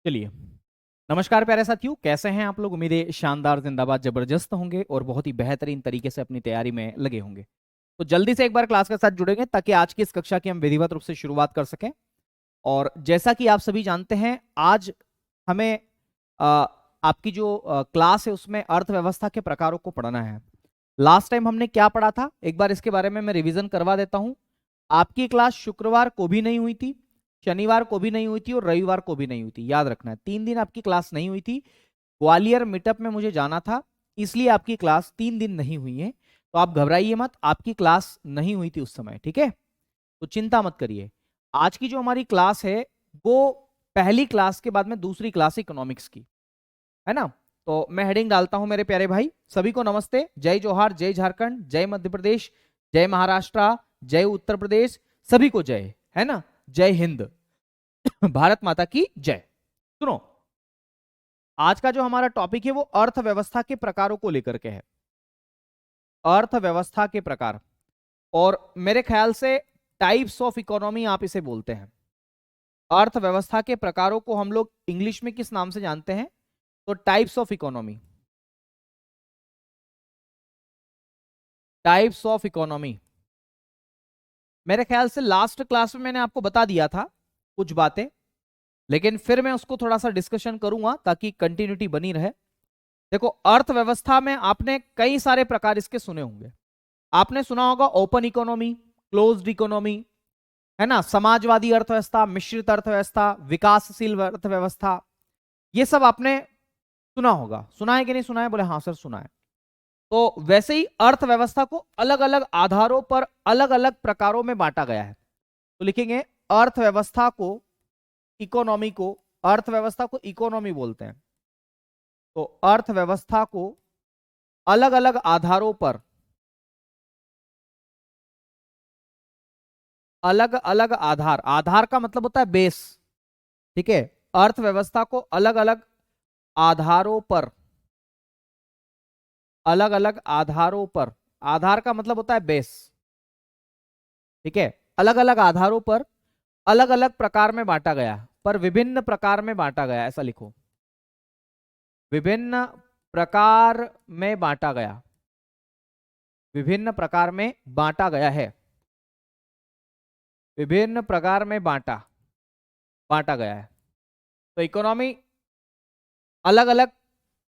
चलिए, नमस्कार प्यारे साथियों, कैसे हैं आप लोग। उम्मीद है शानदार, जिंदाबाद, जबरदस्त होंगे और बहुत ही बेहतरीन तरीके से अपनी तैयारी में लगे होंगे। तो जल्दी से एक बार क्लास के साथ जुड़ेंगे ताकि आज की इस कक्षा की हम विधिवत रूप से शुरुआत कर सकें। और जैसा कि आप सभी जानते हैं, आज हमें आपकी जो क्लास है उसमें अर्थव्यवस्था के प्रकारों को पढ़ना है। लास्ट टाइम हमने क्या पढ़ा था, एक बार इसके बारे में मैं रिवीजन करवा देता हूं। आपकी क्लास शुक्रवार को भी नहीं हुई थी, शनिवार को भी नहीं हुई थी और रविवार को भी नहीं हुई थी। याद रखना है, 3 दिन आपकी क्लास नहीं हुई थी। ग्वालियर मीटअप में मुझे जाना था, इसलिए आपकी क्लास 3 दिन नहीं हुई है। तो आप घबराइए मत, आपकी क्लास नहीं हुई थी उस समय, ठीक है। तो चिंता मत करिए। आज की जो हमारी क्लास है वो पहली क्लास के बाद में दूसरी क्लास इकोनॉमिक्स की है ना। तो मैं हेडिंग डालता हूं मेरे प्यारे भाई। सभी को नमस्ते, जय जोहार, जय झारखंड, जय मध्य प्रदेश, जय महाराष्ट्र, जय उत्तर प्रदेश, सभी को जय, है ना। जय हिंद, भारत माता की जय। सुनो, आज का जो हमारा टॉपिक है वो अर्थव्यवस्था के प्रकारों को लेकर के है। अर्थव्यवस्था के प्रकार, और मेरे ख्याल से टाइप्स ऑफ इकोनॉमी आप इसे बोलते हैं। अर्थव्यवस्था के प्रकारों को हम लोग इंग्लिश में किस नाम से जानते हैं? तो types of economy, types of economy. मेरे ख्याल से लास्ट क्लास में मैंने आपको बता दिया था कुछ बातें, लेकिन फिर मैं उसको थोड़ा सा डिस्कशन करूंगा ताकि कंटिन्यूटी बनी रहे। देखो, अर्थव्यवस्था में आपने कई सारे प्रकार इसके सुने होंगे। आपने सुना होगा ओपन इकोनॉमी, क्लोज्ड इकोनॉमी, है ना, समाजवादी अर्थव्यवस्था, मिश्रित अर्थव्यवस्था, विकासशील अर्थव्यवस्था। ये सब आपने सुना होगा। सुना है कि नहीं सुना है? बोले हाँ सर सुना है। तो वैसे ही अर्थव्यवस्था को अलग अलग आधारों पर अलग अलग प्रकारों में बांटा गया है। तो लिखेंगे अर्थव्यवस्था को, इकोनॉमी को, अर्थव्यवस्था को इकोनॉमी बोलते हैं। तो अर्थव्यवस्था को अलग अलग आधारों पर, अलग अलग आधार, आधार का मतलब होता है बेस, ठीक है। अर्थव्यवस्था को अलग अलग आधारों पर, अलग अलग आधारों पर, आधार का मतलब होता है बेस, ठीक है। अलग अलग आधारों पर अलग अलग प्रकार में बांटा गया, पर विभिन्न प्रकार में बांटा गया, ऐसा लिखो, विभिन्न प्रकार में बांटा गया, विभिन्न प्रकार में बांटा गया है, विभिन्न प्रकार में बांटा बांटा गया है। तो इकोनॉमी अलग अलग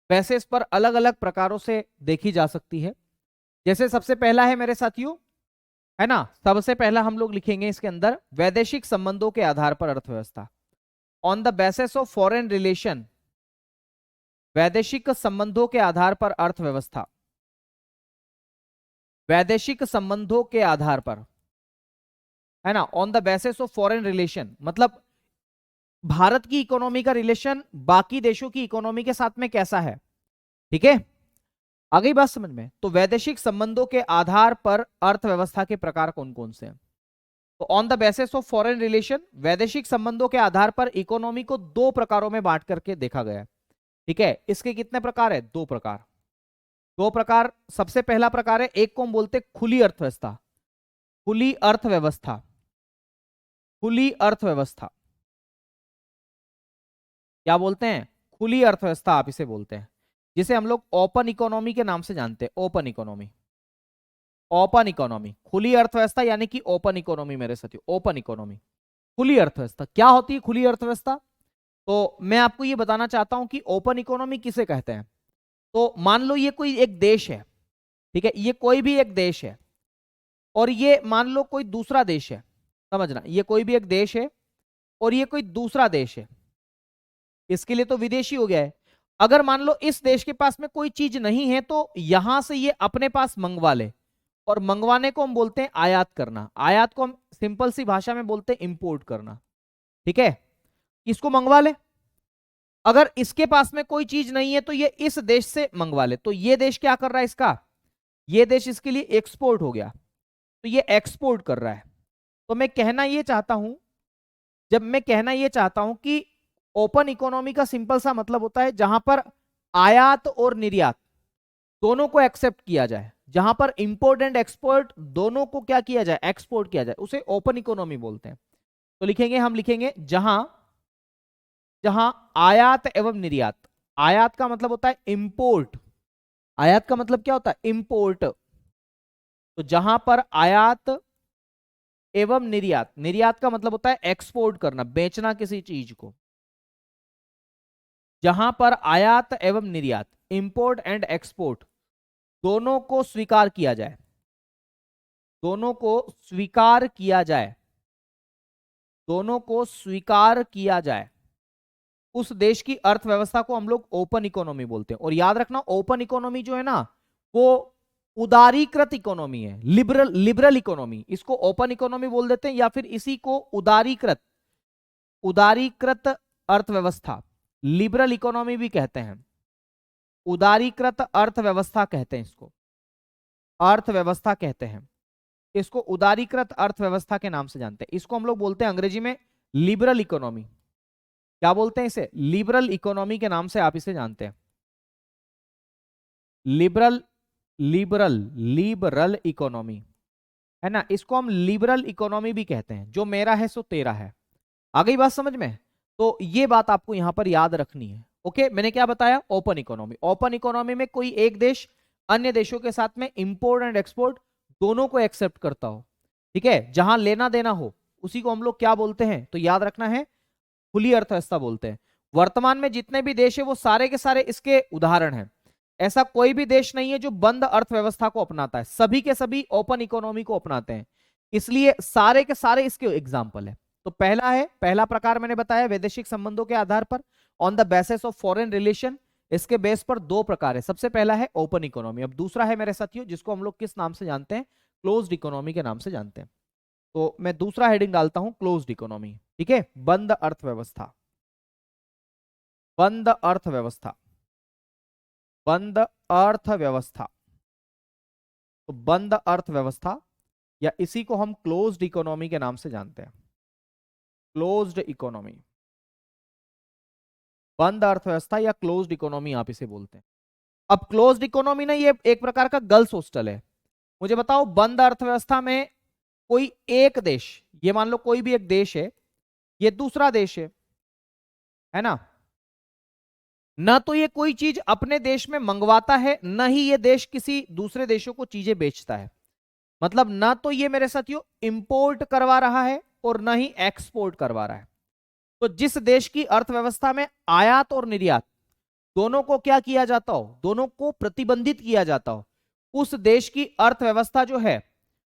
बेसिस पर अलग अलग प्रकारों से देखी जा सकती है। जैसे सबसे पहला है मेरे साथियों, है ना, सबसे पहला हम लोग लिखेंगे इसके अंदर वैदेशिक संबंधों के आधार पर अर्थव्यवस्था, on the basis of foreign relation, वैदेशिक संबंधों के आधार पर अर्थव्यवस्था, वैदेशिक संबंधों के आधार पर, है ना, on the basis of foreign relation, मतलब भारत की इकोनॉमी का रिलेशन बाकी देशों की इकोनॉमी के साथ में कैसा है, ठीक है। आ गई बात समझ में? तो वैदेशिक संबंधों के आधार पर अर्थव्यवस्था के प्रकार कौन कौन से हैं? तो on the basis of foreign relation, वैदेशिक संबंधों के आधार पर इकोनॉमी को दो प्रकारों में बांट करके देखा गया है, ठीक है। इसके कितने प्रकार है? दो प्रकार, दो प्रकार। सबसे पहला प्रकार है, एक को हम बोलते खुली अर्थव्यवस्था, खुली अर्थव्यवस्था, खुली अर्थव्यवस्था, क्या बोलते हैं? खुली अर्थव्यवस्था आप इसे बोलते हैं, जिसे हम लोग ओपन इकोनॉमी के नाम से जानते हैं। ओपन इकोनॉमी, ओपन इकोनॉमी, खुली अर्थव्यवस्था यानी कि ओपन इकोनॉमी मेरे साथियों, ओपन इकोनॉमी, खुली अर्थव्यवस्था। क्या होती है खुली अर्थव्यवस्था? तो मैं आपको ये बताना चाहता हूं कि ओपन इकोनॉमी किसे कहते हैं। तो मान लो ये कोई एक देश है, ठीक है, ये कोई भी एक देश है, और ये मान लो कोई दूसरा देश है, समझना, ये कोई भी एक देश है और ये कोई दूसरा देश है, इसके लिए तो विदेशी हो गया है। अगर मान लो इस देश के पास में कोई चीज नहीं है तो यहां से ये अपने पास मंगवा ले, और मंगवाने को हम बोलते हैं आयात करना। आयात को हम सिंपल सी भाषा में बोलते हैं इंपोर्ट करना, ठीक है। इसको मंगवा ले, अगर इसके पास में कोई चीज नहीं है तो ये इस देश से मंगवा ले, तो ये देश क्या कर रहा है इसका, ये देश इसके लिए एक्सपोर्ट हो गया, तो ये एक्सपोर्ट कर रहा है। तो मैं कहना ये चाहता हूं, जब मैं कहना ये चाहता हूं कि ओपन इकोनॉमी का सिंपल सा मतलब होता है जहां पर आयात और निर्यात दोनों को एक्सेप्ट किया जाए, जहां पर इंपोर्ट एंड एक्सपोर्ट दोनों को क्या किया जाए, एक्सपोर्ट किया जाए, उसे ओपन इकोनॉमी बोलते हैं। तो लिखेंगे, हम लिखेंगे जहां जहां आयात एवं निर्यात, आयात का मतलब होता है इंपोर्ट, आयात का मतलब क्या होता है, इंपोर्ट। तो जहां पर आयात एवं निर्यात, निर्यात का मतलब होता है एक्सपोर्ट करना, बेचना किसी चीज को, जहां पर आयात एवं निर्यात, इंपोर्ट एंड एक्सपोर्ट दोनों को स्वीकार किया जाए, दोनों को स्वीकार किया जाए, दोनों को स्वीकार किया जाए, उस देश की अर्थव्यवस्था को हम लोग ओपन इकोनॉमी बोलते हैं। और याद रखना, ओपन इकोनॉमी जो है ना, वो उदारीकृत इकोनॉमी है, लिबरल लिबरल इकोनॉमी, इसको ओपन इकोनॉमी बोल देते हैं, या फिर इसी को उदारीकृत, उदारीकृत अर्थव्यवस्था, लिबरल इकोनॉमी भी कहते हैं, उदारीकृत अर्थव्यवस्था कहते हैं, इसको अर्थव्यवस्था कहते हैं, इसको उदारीकृत अर्थव्यवस्था के नाम से जानते हैं। इसको हम लोग बोलते हैं अंग्रेजी में लिबरल इकोनॉमी। क्या बोलते हैं इसे, लिबरल इकोनॉमी के नाम से आप इसे जानते हैं, लिबरल, लिबरल लिबरल इकोनॉमी, है ना, इसको हम लिबरल इकोनॉमी भी कहते हैं। जो मेरा है सो तेरा है। आ गई बात समझ में? तो ये बात आपको यहां पर याद रखनी है। ओके, मैंने क्या बताया, ओपन इकोनॉमी, ओपन इकोनॉमी में कोई एक देश अन्य देशों के साथ में इंपोर्ट एंड एक्सपोर्ट दोनों को एक्सेप्ट करता हो, ठीक है, जहां लेना देना हो, उसी को हम लोग क्या बोलते हैं, तो याद रखना है, खुली अर्थव्यवस्था बोलते हैं। वर्तमान में जितने भी देश है वो सारे के सारे इसके उदाहरण हैं। ऐसा कोई भी देश नहीं है जो बंद अर्थव्यवस्था को अपनाता है, सभी के सभी ओपन इकोनॉमी को अपनाते हैं, इसलिए सारे के सारे इसके एग्जाम्पल है। तो पहला है, पहला प्रकार मैंने बताया वैदेशिक संबंधों के आधार पर, on the basis of foreign relation. इसके बेस पर दो प्रकार है, सबसे पहला है ओपन इकोनॉमी, अब दूसरा है मेरे साथियों जिसको हम लोग किस नाम से जानते हैं, क्लोज्ड इकोनॉमी के नाम से जानते हैं। तो मैं दूसरा हेडिंग डालता हूं, क्लोज्ड इकोनॉमी, ठीक है, बंद अर्थव्यवस्था, बंद अर्थव्यवस्था, बंद अर्थव्यवस्था। तो बंद अर्थव्यवस्था, या इसी को हम क्लोज्ड इकोनॉमी के नाम से जानते हैं, क्लोज्ड इकोनॉमी, बंद अर्थव्यवस्था या क्लोज्ड इकोनॉमी आप इसे बोलते हैं। अब क्लोज्ड इकोनॉमी ना, ये एक प्रकार का गर्ल्स हॉस्टल है। मुझे बताओ, बंद अर्थव्यवस्था में कोई एक देश, ये मान लो कोई भी एक देश है, ये दूसरा देश है ना, ना तो ये कोई चीज अपने देश में मंगवाता है, ना ही ये देश किसी दूसरे देशों को चीजें बेचता है। मतलब ना तो ये मेरे साथियों इंपोर्ट करवा रहा है और ना ही एक्सपोर्ट करवा रहा है। तो जिस देश की अर्थव्यवस्था में आयात और निर्यात दोनों को क्या किया जाता हो, दोनों को प्रतिबंधित किया जाता हो, उस देश की अर्थव्यवस्था जो है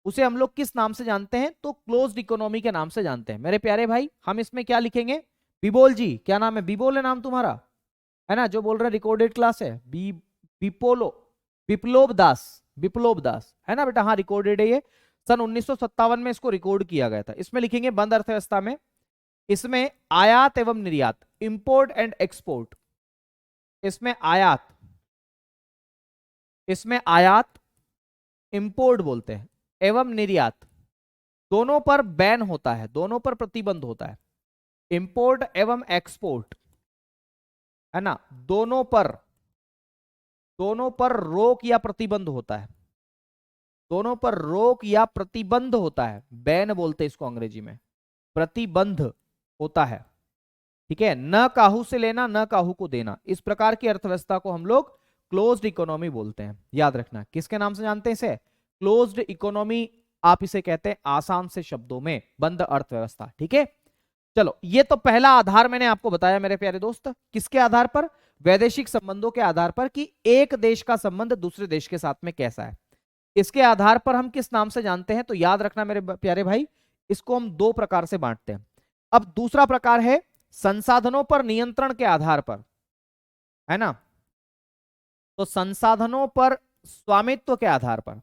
उसे हम लोग किस नाम से जानते हैं, तो क्लोज्ड इकोनॉमी के नाम से जानते हैं। मेरे प्यारे भाई, हम इसमें क्या लिखेंगे, बिबोल जी, क्या नाम है, बिबोल है नाम तुम्हारा, है ना, जो बोल रहे रिकॉर्डेड क्लास है, बिपोलो, विप्लोब दास, विप्लोब दास, है ना बेटा, हाँ रिकॉर्डेड है ये, सन 1957 में इसको रिकॉर्ड किया गया था। इसमें लिखेंगे बंद अर्थव्यवस्था में, इसमें आयात एवं निर्यात, इंपोर्ट एंड एक्सपोर्ट, इसमें आयात, इसमें आयात इंपोर्ट बोलते हैं, एवं निर्यात दोनों पर बैन होता है, दोनों पर प्रतिबंध होता है, इंपोर्ट एवं एक्सपोर्ट, है ना, दोनों पर, दोनों पर रोक या प्रतिबंध होता है, दोनों पर रोक या प्रतिबंध होता है, बैन बोलते हैं इसको अंग्रेजी में, प्रतिबंध होता है, ठीक है, न काहू से लेना न काहू को देना, इस प्रकार की अर्थव्यवस्था को हम लोग क्लोज्ड इकोनॉमी बोलते हैं। याद रखना, किसके नाम से जानते हैं इसे, क्लोज्ड इकोनॉमी, आप इसे कहते हैं आसान से शब्दों में बंद अर्थव्यवस्था, ठीक है। चलो, ये तो पहला आधार मैंने आपको बताया मेरे प्यारे दोस्त, किसके आधार पर, वैदेशिक संबंधों के आधार पर, कि एक देश का संबंध दूसरे देश के साथ में कैसा है, इसके आधार पर हम किस नाम से जानते हैं। तो याद रखना मेरे प्यारे भाई, इसको हम दो प्रकार से बांटते हैं। अब दूसरा प्रकार है संसाधनों पर नियंत्रण के आधार पर, है ना, तो संसाधनों पर स्वामित्व के आधार पर,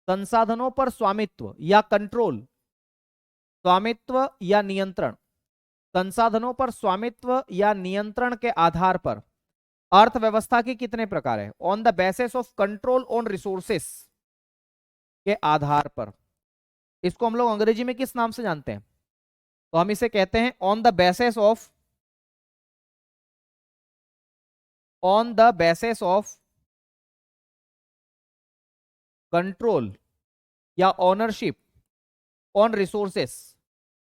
संसाधनों पर स्वामित्व या कंट्रोल, स्वामित्व या नियंत्रण, संसाधनों पर स्वामित्व या नियंत्रण के आधार पर अर्थव्यवस्था के कितने प्रकार है, on the basis of control on resources के आधार पर, इसको हम लोग अंग्रेजी में किस नाम से जानते हैं, तो हम इसे कहते हैं on the basis of, on the basis of control या ओनरशिप ऑन रिसोर्सेस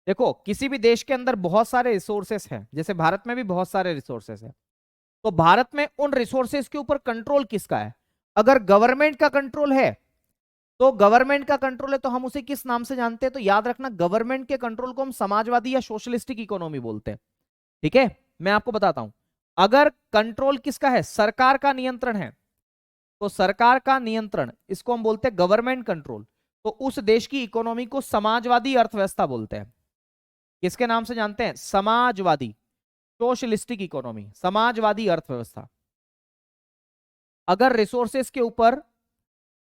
देखो किसी भी देश के अंदर बहुत सारे रिसोर्सेस हैं, जैसे भारत में भी बहुत सारे रिसोर्सेस हैं, तो भारत में उन रिसोर्सेस के ऊपर कंट्रोल किसका है? अगर गवर्नमेंट का कंट्रोल है, तो गवर्नमेंट का कंट्रोल है तो हम उसे किस नाम से जानते हैं? तो याद रखना, गवर्नमेंट के कंट्रोल को हम समाजवादी या सोशलिस्टिक इकोनॉमी बोलते हैं। ठीक है, मैं आपको बताता हूं। अगर कंट्रोल किसका है? सरकार का नियंत्रण है, तो सरकार का नियंत्रण, इसको हम बोलते हैं गवर्नमेंट कंट्रोल। तो उस देश की इकोनॉमी को समाजवादी अर्थव्यवस्था बोलते हैं। किसके नाम से जानते हैं? समाजवादी, सोशलिस्टिक इकोनॉमी, समाजवादी अर्थव्यवस्था। अगर रिसोर्सेस के ऊपर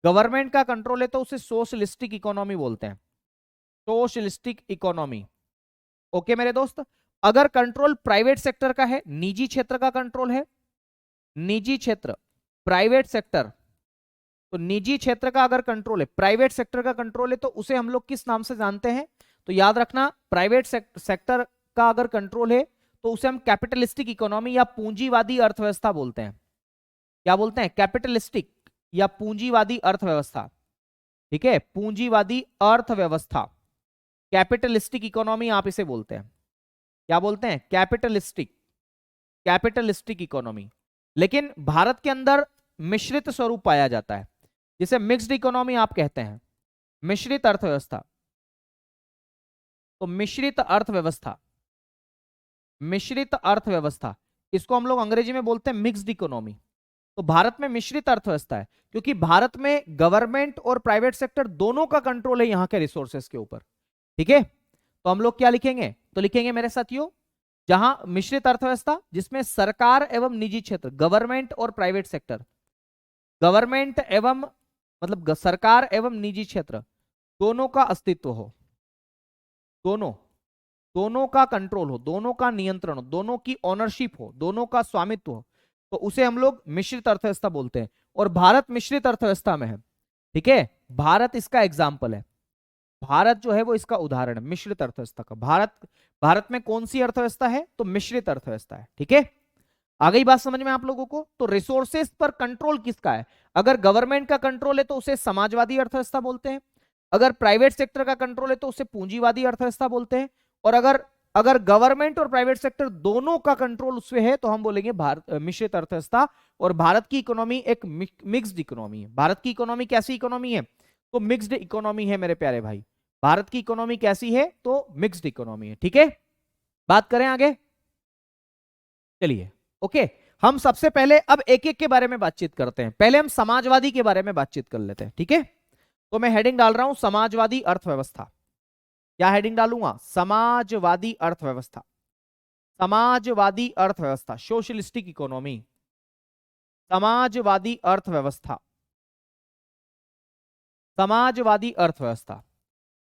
गवर्नमेंट का कंट्रोल है तो उसे सोशलिस्टिक इकोनॉमी बोलते हैं, सोशलिस्टिक इकोनॉमी। ओके मेरे दोस्त। अगर कंट्रोल प्राइवेट सेक्टर का है, निजी क्षेत्र का कंट्रोल है, निजी क्षेत्र, प्राइवेट सेक्टर, तो निजी क्षेत्र का अगर कंट्रोल है, प्राइवेट सेक्टर का कंट्रोल है, तो उसे हम लोग किस नाम से जानते हैं? तो याद रखना, प्राइवेट सेक्टर का अगर कंट्रोल है तो उसे हम कैपिटलिस्टिक इकोनॉमी या पूंजीवादी अर्थव्यवस्था बोलते हैं। क्या बोलते हैं? कैपिटलिस्टिक या पूंजीवादी अर्थव्यवस्था। ठीक है, पूंजीवादी अर्थव्यवस्था, कैपिटलिस्टिक इकोनॉमी आप इसे बोलते हैं। क्या बोलते हैं? Capitalistic, capitalistic economy. लेकिन भारत के अंदर मिश्रित स्वरूप पाया जाता है, जिसे मिक्स्ड इकोनॉमी आप कहते हैं, मिश्रित अर्थव्यवस्था। तो मिश्रित अर्थव्यवस्था, मिश्रित अर्थव्यवस्था, इसको हम लोग अंग्रेजी में बोलते हैं मिक्स्ड इकोनॉमी। तो भारत में मिश्रित अर्थव्यवस्था है क्योंकि भारत में गवर्नमेंट और प्राइवेट सेक्टर दोनों का कंट्रोल है यहां के रिसोर्सेस के ऊपर। ठीक है, तो हम लोग क्या लिखेंगे? तो लिखेंगे मेरे साथियों, जहां मिश्रित अर्थव्यवस्था जिसमें सरकार एवं निजी क्षेत्र, गवर्नमेंट और प्राइवेट सेक्टर, गवर्नमेंट एवं मतलब सरकार एवं निजी क्षेत्र दोनों का अस्तित्व हो, दोनों, दोनों का कंट्रोल हो, दोनों का नियंत्रण हो, दोनों की ओनरशिप हो, दोनों का स्वामित्व हो, तो उसे हम लोग मिश्रित अर्थव्यवस्था बोलते हैं। और भारत मिश्रित अर्थव्यवस्था में है। ठीक है, भारत इसका एग्जाम्पल है, भारत जो है वो इसका उदाहरण है मिश्रित अर्थव्यवस्था का। भारत में कौन सी अर्थव्यवस्था है? तो मिश्रित अर्थव्यवस्था है। ठीक है, आ गई बात समझ में आप लोगों को? तो रिसोर्सेस पर कंट्रोल किसका है? अगर गवर्नमेंट का कंट्रोल है तो उसे समाजवादी अर्थव्यवस्था बोलते हैं, अगर प्राइवेट सेक्टर का कंट्रोल है तो उसे पूंजीवादी अर्थव्यवस्था बोलते हैं, और अगर अगर गवर्नमेंट और प्राइवेट सेक्टर दोनों का कंट्रोल उसमें है तो हम बोलेंगे भारत मिश्रित अर्थव्यवस्था। और भारत की इकोनॉमी एक मिक्स्ड इकोनॉमी है। भारत की इकोनॉमी कैसी इकोनॉमी है? तो मिक्स्ड इकोनॉमी है मेरे प्यारे भाई। भारत की इकोनॉमी कैसी है? तो मिक्स्ड इकोनॉमी है। ठीक है, बात करें आगे, चलिए। ओके, हम सबसे पहले अब एक एक के बारे में बातचीत करते हैं। पहले हम समाजवादी के बारे में बातचीत कर लेते हैं। ठीक है, तो मैं हेडिंग डाल रहा हूं समाजवादी अर्थव्यवस्था। क्या हेडिंग डालूंगा? समाजवादी अर्थव्यवस्था, समाजवादी अर्थव्यवस्था, सोशलिस्टिक इकोनॉमी, समाजवादी अर्थव्यवस्था, समाजवादी अर्थव्यवस्था।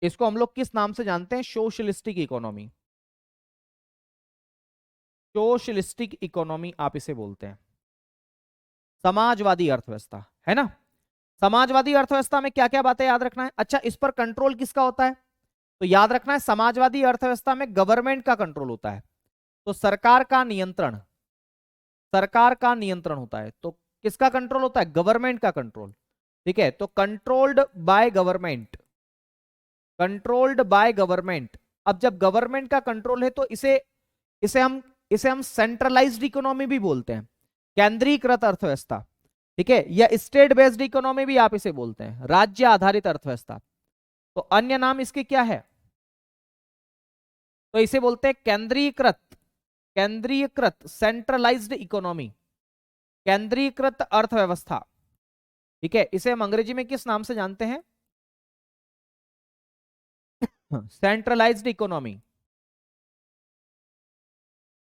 इसको हम लोग किस नाम से जानते हैं? सोशलिस्टिक इकोनॉमी, सोशलिस्टिक इकोनॉमी आप इसे बोलते हैं, समाजवादी अर्थव्यवस्था, है ना। समाजवादी अर्थव्यवस्था में क्या क्या बातें याद रखना है? अच्छा, इस पर कंट्रोल किसका होता है? तो याद रखना है, समाजवादी अर्थव्यवस्था में गवर्नमेंट का कंट्रोल होता है, तो सरकार का नियंत्रण, सरकार का नियंत्रण होता है। तो किसका कंट्रोल होता है? गवर्नमेंट का कंट्रोल। ठीक है, तो controlled by government, controlled by government. अब जब गवर्नमेंट का कंट्रोल है तो इसे इसे हम सेंट्रलाइज्ड इकोनॉमी भी बोलते हैं, केंद्रीकृत अर्थव्यवस्था। ठीक है, या स्टेट बेस्ड इकोनॉमी भी आप इसे बोलते हैं, राज्य आधारित अर्थव्यवस्था। तो अन्य नाम इसके क्या है? तो इसे बोलते हैं केंद्रीकृत, केंद्रीकृत, सेंट्रलाइज्ड इकोनॉमी, केंद्रीकृत अर्थव्यवस्था। ठीक है, इसे हम अंग्रेजी में किस नाम से जानते हैं? सेंट्रलाइज्ड इकोनॉमी,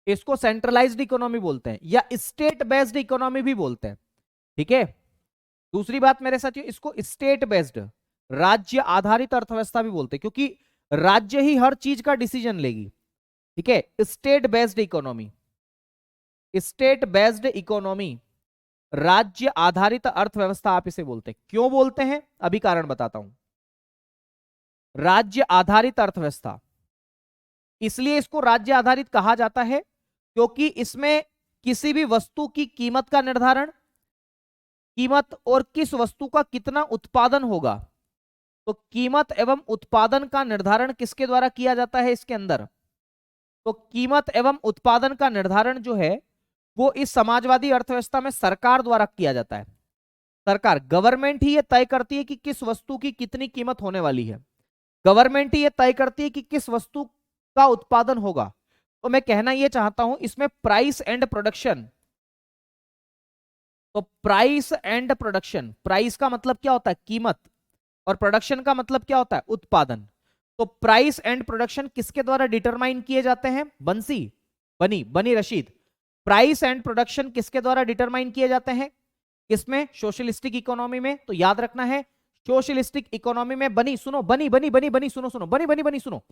इसको सेंट्रलाइज्ड इकोनॉमी बोलते हैं या स्टेट बेस्ड इकोनॉमी भी बोलते हैं। ठीक है, दूसरी बात मेरे साथियों, इसको स्टेट बेस्ड, राज्य आधारित अर्थव्यवस्था भी बोलते हैं, क्योंकि राज्य ही हर चीज का डिसीजन लेगी। ठीक है, state based economy, state based economy, राज्य आधारित अर्थव्यवस्था आप इसे बोलते हैं। क्यों बोलते हैं? अभी कारण बताता हूं। राज्य आधारित अर्थव्यवस्था, इसलिए इसको राज्य आधारित कहा जाता है क्योंकि इसमें किसी भी वस्तु की कीमत का निर्धारण, कीमत और किस वस्तु का कितना उत्पादन होगा, तो कीमत एवं उत्पादन का निर्धारण किसके द्वारा किया जाता है इसके अंदर? तो कीमत एवं उत्पादन का निर्धारण जो है वो इस समाजवादी अर्थव्यवस्था में सरकार द्वारा किया जाता है। सरकार, गवर्नमेंट ही ये तय करती है कि किस वस्तु की कितनी कीमत होने वाली है। गवर्नमेंट ही ये तय करती है कि किस वस्तु का उत्पादन होगा। तो मैं कहना ये चाहता हूं इसमें प्राइस एंड प्रोडक्शन, तो प्राइस एंड प्रोडक्शन, प्राइस का मतलब क्या होता है? कीमत, और प्रोडक्शन का मतलब क्या होता है? उत्पादन। तो प्राइस एंड प्रोडक्शन किसके द्वारा डिटरमाइन किए जाते हैं? बंसी, बनी बनी रशीद, प्राइस एंड प्रोडक्शन किसके द्वारा डिटरमाइन किए जाते हैं? किसमें? सोशलिस्टिक इकोनॉमी में। तो याद रखना है सोशलिस्टिक इकोनॉमी में बनी, सुनो, बनी बनी बनी बनी, सुनो सुनो, बनी बनी बनी, सुनो,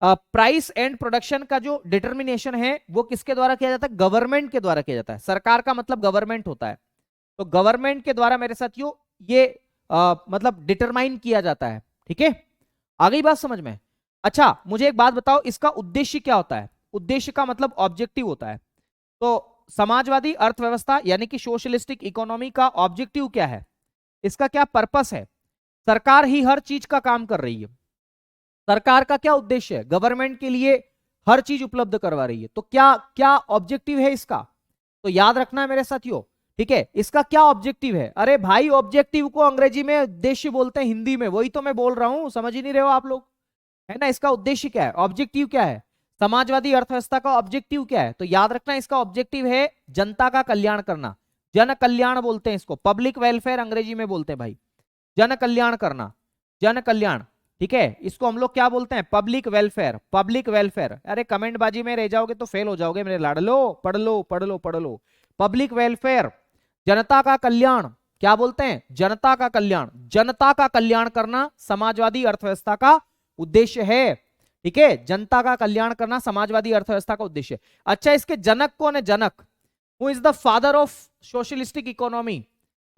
प्राइस एंड प्रोडक्शन का जो डिटर्मिनेशन है वो किसके द्वारा किया जाता है? गवर्नमेंट के द्वारा किया जाता है। सरकार का मतलब गवर्नमेंट होता है, तो गवर्नमेंट के द्वारा मेरे साथियों ये मतलब डिटरमाइन किया जाता है। ठीक है, आ गई बात समझ में? अच्छा, मुझे एक बात बताओ, इसका उद्देश्य क्या होता है? उद्देश्य का मतलब ऑब्जेक्टिव होता है। तो समाजवादी अर्थव्यवस्था यानी कि सोशलिस्टिक इकोनॉमी का ऑब्जेक्टिव क्या है? इसका क्या पर्पस है? सरकार ही हर चीज का काम कर रही है। सरकार का क्या उद्देश्य है? गवर्नमेंट के लिए हर चीज उपलब्ध करवा रही है। तो क्या क्या ऑब्जेक्टिव है इसका? तो याद रखना है मेरे साथियों। ठीक है, इसका क्या ऑब्जेक्टिव है? अरे भाई, ऑब्जेक्टिव को अंग्रेजी में उद्देश्य बोलते हैं, हिंदी में वही तो मैं बोल रहा हूं, समझ ही नहीं रहे हो आप लोग, है ना? इसका उद्देश्य क्या है? ऑब्जेक्टिव क्या है? समाजवादी अर्थव्यवस्था का ऑब्जेक्टिव क्या है? तो याद रखना, इसका ऑब्जेक्टिव है जनता का कल्याण करना। जन कल्याण बोलते हैं इसको, पब्लिक वेलफेयर अंग्रेजी में बोलते हैं भाई। जन कल्याण करना, जन कल्याण। ठीक है, इसको हम लोग क्या बोलते हैं? Public welfare, public welfare. अरे कमेंट बाजी में रह जाओगे तो फेल हो जाओगे मेरे लाडलो, पढ़ लो पढ़ लो पढ़ लो। पब्लिक वेलफेयर, जनता का कल्याण। क्या बोलते हैं? जनता का कल्याण। जनता का कल्याण करना समाजवादी अर्थव्यवस्था का उद्देश्य है। ठीक है, जनता का कल्याण करना समाजवादी अर्थव्यवस्था का उद्देश्य है। अच्छा, इसके जनक कौन है? जनक, who is the father of socialistic economy?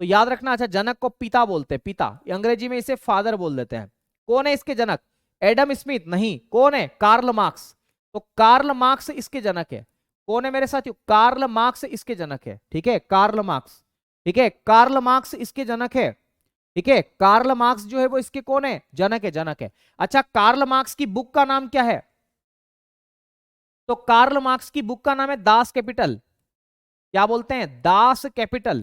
तो याद रखना, अच्छा, जनक को पिता बोलते हैं, पिता, अंग्रेजी में इसे फादर बोल देते हैं। कौन है इसके जनक? एडम स्मिथ नहीं, कौन है? Karl Marx. तो कार्ल मार्क्स इसके जनक है। कौन है मेरे साथियों? कार्ल मार्क्स इसके जनक है। ठीक है, कार्ल मार्क्स। ठीक है, कार्ल मार्क्स इसके जनक है। ठीक है, कार्ल मार्क्स जो है वो इसके कौन है? जनक है, जनक है। अच्छा, कार्ल मार्क्स की बुक का नाम क्या है? तो कार्ल मार्क्स की बुक का नाम है दास कैपिटल। क्या बोलते हैं? Das Kapital.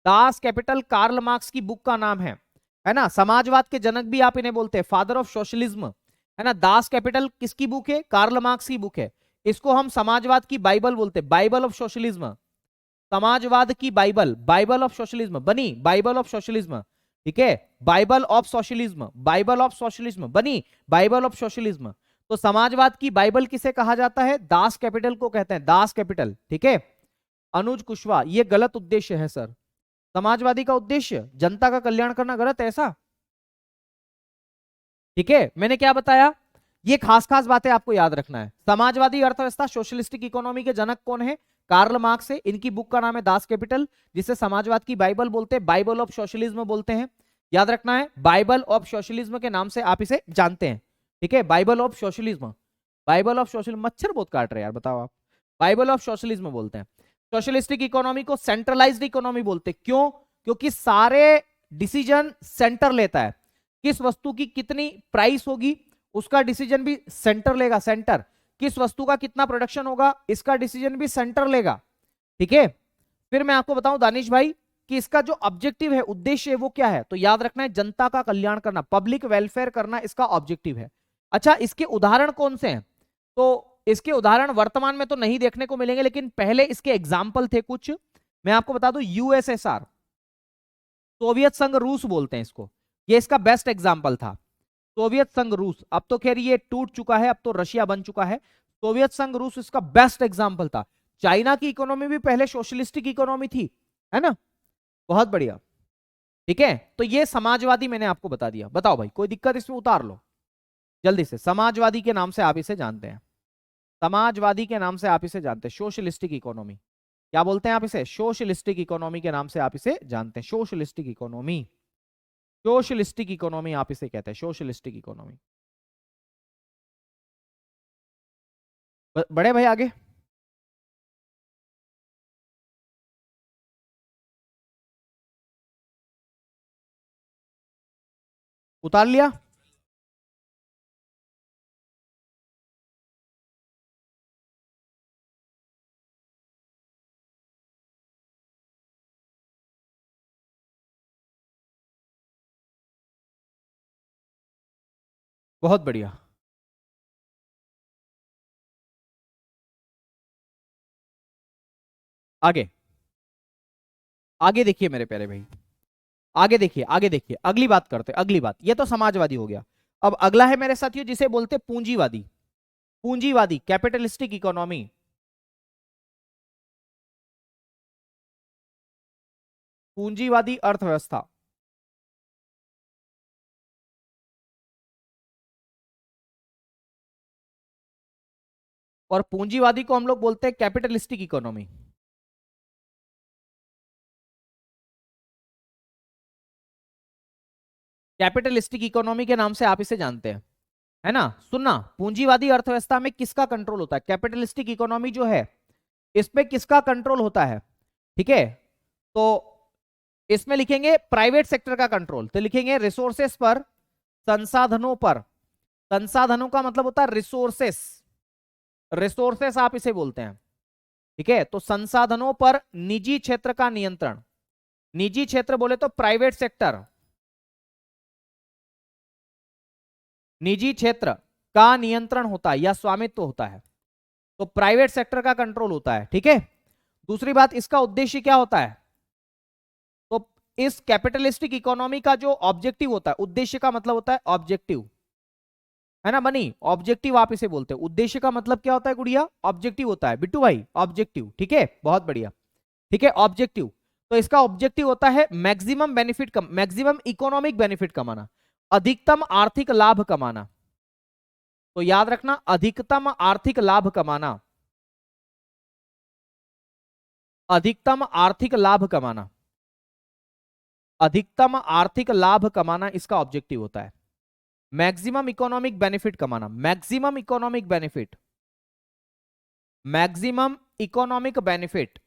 Das Kapital Karl Marx की बुक का नाम है ना? समाजवाद के जनक भी आप इन्हें बोलते हैं, फादर ऑफ सोशलिज्म, है ना? दास कैपिटल किसकी बुक है? कार्ल मार्क्स की बुक है। इसको हम समाजवाद की बाइबल बोलते हैं, बाइबल ऑफ सोशलिज्म। समाजवाद की बाइबल, बाइबल ऑफ सोशलिज्म बनी, बाइबल ऑफ सोशलिज्म। ठीक है, Bible of socialism, Bible of socialism बनी, बाइबल ऑफ सोशलिज्म। तो समाजवाद की बाइबल किसे कहा जाता है? दास कैपिटल को कहते हैं, दास कैपिटल। ठीक है, अनुज कुशवाहा, ये गलत उद्देश्य है सर। समाजवादी का उद्देश्य जनता का कल्याण करना गलत है ऐसा? ठीक है, मैंने क्या बताया? ये खास खास बातें आपको याद रखना है। समाजवादी अर्थव्यवस्था सोशलिस्टिक इकोनॉमी के जनक कौन है? कार्ल मार्क्स है। इनकी बुक का नाम है दास कैपिटल, जिसे समाजवाद की बाइबल बोलते हैं, बाइबल ऑफ सोशलिज्म बोलते हैं। याद रखना है, बाइबल ऑफ सोशलिज्म के नाम से आप इसे जानते हैं। ठीक है, Bible of socialism, Bible of socialism. मच्छर बहुत काट रहे हैं यार, बताओ आप। बाइबल ऑफ सोशलिज्म बोलते हैं। सोशलिस्टिक इकोनॉमी को सेंट्रलाइज्ड इकोनॉमी बोलते हैं। क्यों? क्योंकि सारे डिसीजन सेंटर लेता है। किस वस्तु की कितनी प्राइस होगी उसका डिसीजन भी सेंटर लेगा, सेंटर। किस वस्तु का कितना प्रोडक्शन होगा इसका डिसीजन भी सेंटर लेगा। ठीक है, फिर मैं आपको बताऊं दानिश भाई कि इसका जो ऑब्जेक्टिव है, उद्देश्य है, वो क्या है? तो याद रखना है, जनता का कल्याण करना, पब्लिक वेलफेयर करना इसका ऑब्जेक्टिव है। अच्छा, इसके उदाहरण कौन से हैं? तो इसके उदाहरण वर्तमान में तो नहीं देखने को मिलेंगे, लेकिन पहले इसके एग्जाम्पल थे कुछ। मैं आपको बता दूं, यूएसएसआर, सोवियत संघ रूस बोलते हैं इसको, ये इसका बेस्ट एग्जाम्पल था। सोवियत संघ रूस, अब तो खैर ये टूट चुका है, अब तो रशिया बन चुका है। सोवियत संघ रूस इसका बेस्ट एग्जाम्पल था। चाइना की इकोनॉमी भी पहले सोशलिस्टिक इकोनॉमी थी, है ना? बहुत बढ़िया। ठीक है, तो ये समाजवादी मैंने आपको बता दिया। बताओ भाई, कोई दिक्कत इसमें? उतार लो जल्दी से। समाजवादी के नाम से आप इसे जानते हैं, समाजवादी के नाम से आप इसे जानते हैं, सोशलिस्टिक इकोनॉमी। क्या बोलते हैं आप इसे? सोशलिस्टिक इकोनॉमी के नाम से आप इसे जानते हैं, सोशलिस्टिक इकोनॉमी। सोशलिस्टिक इकोनॉमी आप इसे कहते हैं, सोशलिस्टिक इकोनॉमी। बड़े भाई आगे। उतार लिया? बहुत बढ़िया। आगे आगे देखिए मेरे प्यारे भाई, आगे देखिए, आगे देखिए, अगली बात करते हैं, अगली बात, ये तो समाजवादी हो गया। अब अगला है मेरे साथियों जिसे बोलते हैं पूंजीवादी। पूंजीवादी, कैपिटलिस्टिक इकोनॉमी। पूंजीवादी अर्थव्यवस्था। और पूंजीवादी को हम लोग बोलते हैं कैपिटलिस्टिक इकोनॉमी। कैपिटलिस्टिक इकोनॉमी के नाम से आप इसे जानते हैं, है ना? सुनना, पूंजीवादी अर्थव्यवस्था में किसका कंट्रोल होता है? कैपिटलिस्टिक इकोनॉमी जो है इसमें किसका कंट्रोल होता है? ठीक है, तो इसमें लिखेंगे प्राइवेट सेक्टर का कंट्रोल, तो लिखेंगे रिसोर्सेस पर, संसाधनों पर। संसाधनों का मतलब होता है रिसोर्सेस, रिसोर्सेस आप इसे बोलते हैं। ठीक है, तो संसाधनों पर निजी क्षेत्र का नियंत्रण। निजी क्षेत्र बोले तो प्राइवेट सेक्टर, निजी क्षेत्र का नियंत्रण होता है या स्वामित्व होता है, तो प्राइवेट सेक्टर का कंट्रोल होता है। ठीक है, दूसरी बात, इसका उद्देश्य क्या होता है? तो इस कैपिटलिस्टिक इकोनॉमी का जो ऑब्जेक्टिव होता है, उद्देश्य का मतलब होता है ऑब्जेक्टिव, है ना बनी? ऑब्जेक्टिव आप इसे बोलते हैं। उद्देश्य का मतलब क्या होता है गुड़िया? ऑब्जेक्टिव होता है बिट्टू भाई, ऑब्जेक्टिव। ठीक है, बहुत बढ़िया। ठीक है, ऑब्जेक्टिव, तो इसका ऑब्जेक्टिव होता है maximum benefit, maximum economic benefit कमाना, अधिकतम आर्थिक लाभ कमाना। तो याद रखना, अधिकतम आर्थिक लाभ कमाना, अधिकतम आर्थिक लाभ कमाना, अधिकतम आर्थिक लाभ कमाना इसका ऑब्जेक्टिव होता है। मैक्सिमम इकोनॉमिक बेनिफिट कमाना, maximum economic benefit, maximum economic benefit,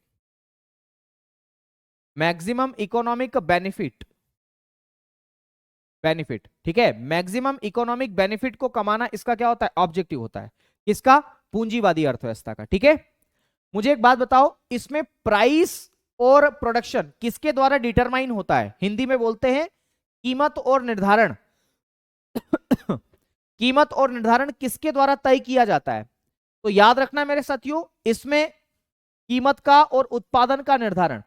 maximum economic benefit, benefit. ठीक है, मैक्सिमम इकोनॉमिक बेनिफिट को कमाना इसका क्या होता है? ऑब्जेक्टिव होता है। किसका? पूंजीवादी अर्थव्यवस्था का। ठीक है, मुझे एक बात बताओ, इसमें प्राइस और प्रोडक्शन किसके द्वारा डिटरमाइन होता है? हिंदी में बोलते हैं कीमत और निर्धारण। कीमत और निर्धारण किसके द्वारा तय किया जाता है? तो याद रखना मेरे साथियों, इसमें कीमत का और उत्पादन का निर्धारण,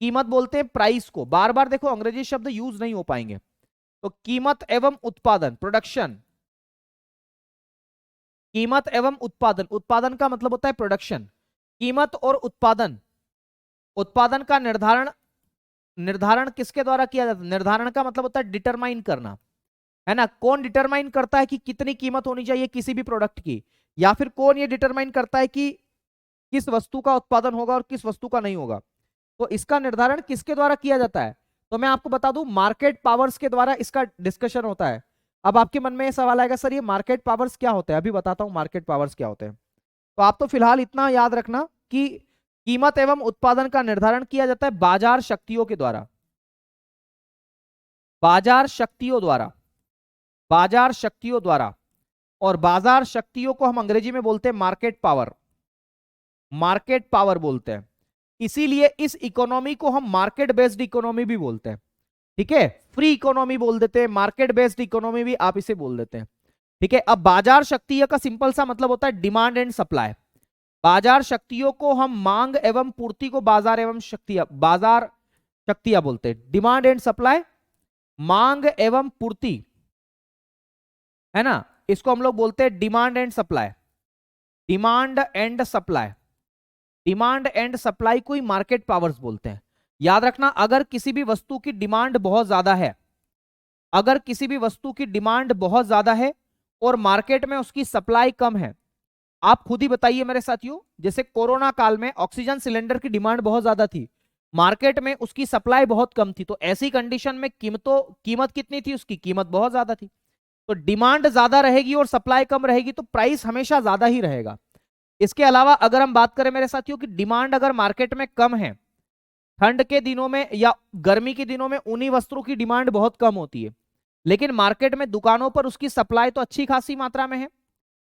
कीमत बोलते हैं प्राइस को, बार बार देखो अंग्रेजी शब्द यूज नहीं हो पाएंगे, तो कीमत एवं उत्पादन, प्रोडक्शन, कीमत एवं उत्पादन, उत्पादन का मतलब होता है प्रोडक्शन। कीमत और उत्पादन, उत्पादन का निर्धारण, निर्धारण किसके द्वारा किया जाता है? निर्धारण का मतलब होता है डिटरमाइन करना, है ना? कौन डिटरमाइन करता है कि कितनी कीमत होनी चाहिए किसी भी प्रोडक्ट की, या फिर कौन ये डिटरमाइन करता है कि किस वस्तु का उत्पादन होगा और किस वस्तु का नहीं होगा? तो इसका निर्धारण किसके द्वारा किया जाता है? तो मैं आपको बता दूं, मार्केट पावर्स के द्वारा इसका डिस्कशन होता है। अब आपके मन में ये सवाल आएगा, सर ये मार्केट पावर्स क्या होते हैं? अभी बताता हूं मार्केट पावर्स क्या होते हैं। तो आप तो फिलहाल इतना याद रखना कि कीमत एवं उत्पादन का निर्धारण किया जाता है बाजार शक्तियों के द्वारा, बाजार शक्तियों द्वारा, बाजार शक्तियों द्वारा। और बाजार शक्तियों को हम अंग्रेजी में बोलते हैं मार्केट पावर, मार्केट पावर बोलते हैं। इसीलिए इस इकोनॉमी को हम मार्केट बेस्ड इकोनॉमी भी बोलते हैं। ठीक है, फ्री इकोनॉमी बोल देते हैं, मार्केट बेस्ड इकोनॉमी भी आप इसे बोल देते हैं। ठीक है, अब बाजार शक्तियों का सिंपल सा मतलब होता है डिमांड एंड सप्लाई। बाजार शक्तियों को हम मांग एवं पूर्ति को बाजार एवं शक्तियां, बाजार शक्तियां बोलते हैं। डिमांड एंड सप्लाई, मांग एवं पूर्ति, है ना? इसको हम लोग बोलते हैं demand and supply, demand and supply, demand and supply को ही मार्केट पावर्स बोलते हैं। याद रखना, अगर किसी भी वस्तु की डिमांड बहुत ज्यादा है, अगर किसी भी वस्तु की डिमांड बहुत ज्यादा है और मार्केट में उसकी सप्लाई कम है, आप खुद ही बताइए मेरे साथियों, जैसे कोरोना काल में ऑक्सीजन सिलेंडर की डिमांड बहुत ज्यादा थी, मार्केट में उसकी सप्लाई बहुत कम थी, तो ऐसी कंडीशन में कीमत कितनी थी? उसकी कीमत बहुत ज्यादा थी। तो डिमांड ज्यादा रहेगी और सप्लाई कम रहेगी तो प्राइस हमेशा ज्यादा ही रहेगा। इसके अलावा अगर हम बात करें मेरे साथियों कि डिमांड अगर मार्केट में कम है, ठंड के दिनों में या गर्मी के दिनों में ऊनी वस्त्रों की डिमांड बहुत कम होती है, लेकिन मार्केट में दुकानों पर उसकी सप्लाई तो अच्छी खासी मात्रा में है।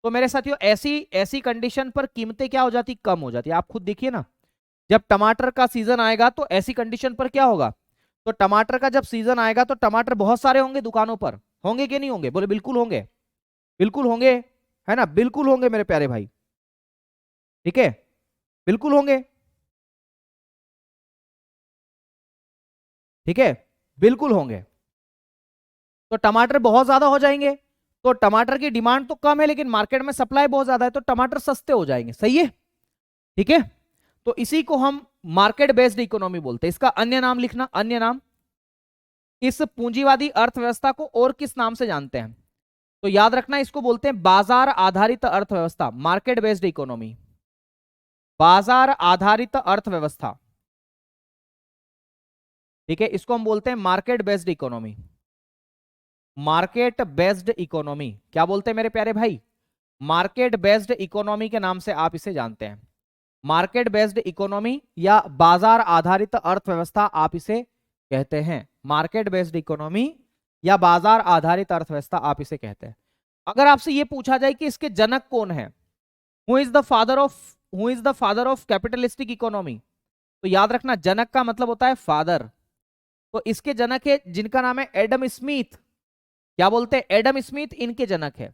तो मेरे साथियों ऐसी ऐसी कंडीशन पर कीमतें क्या हो जाती, कम हो जाती। आप खुद देखिए ना, जब टमाटर का सीजन आएगा तो ऐसी कंडीशन पर क्या होगा, तो टमाटर का जब सीजन आएगा तो टमाटर बहुत सारे होंगे दुकानों पर, होंगे कि नहीं होंगे, बोले बिल्कुल होंगे, बिल्कुल होंगे, है ना, बिल्कुल होंगे मेरे प्यारे भाई, ठीक है, बिल्कुल होंगे, ठीक है, बिल्कुल होंगे। तो टमाटर बहुत ज्यादा हो जाएंगे, तो टमाटर की डिमांड तो कम है लेकिन मार्केट में सप्लाई बहुत ज्यादा है, तो टमाटर सस्ते हो जाएंगे, सही है, ठीक है। तो इसी को हम मार्केट बेस्ड इकोनॉमी बोलते हैं। इसका अन्य नाम लिखना, अन्य नाम, इस पूंजीवादी अर्थव्यवस्था को और किस नाम से जानते हैं, तो याद रखना इसको बोलते हैं बाजार आधारित अर्थव्यवस्था, मार्केट बेस्ड इकोनॉमी, बाजार आधारित अर्थव्यवस्था, ठीक है, इसको हम बोलते हैं market based economy, market based economy, क्या बोलते हैं मेरे प्यारे भाई, मार्केट बेस्ड इकोनॉमी के नाम से आप इसे जानते हैं, मार्केट बेस्ड इकोनॉमी या बाजार आधारित अर्थव्यवस्था आप इसे कहते हैं, मार्केट बेस्ड इकोनॉमी या बाजार आधारित अर्थव्यवस्था आप इसे कहते हैं। अगर आपसे यह पूछा जाए कि इसके जनक कौन है, who is the father of, who is the father of capitalistic economy, तो याद रखना जनक का मतलब होता है फादर, तो इसके जनक है जिनका नाम है एडम स्मिथ, क्या बोलते हैं, एडम स्मिथ इनके जनक है।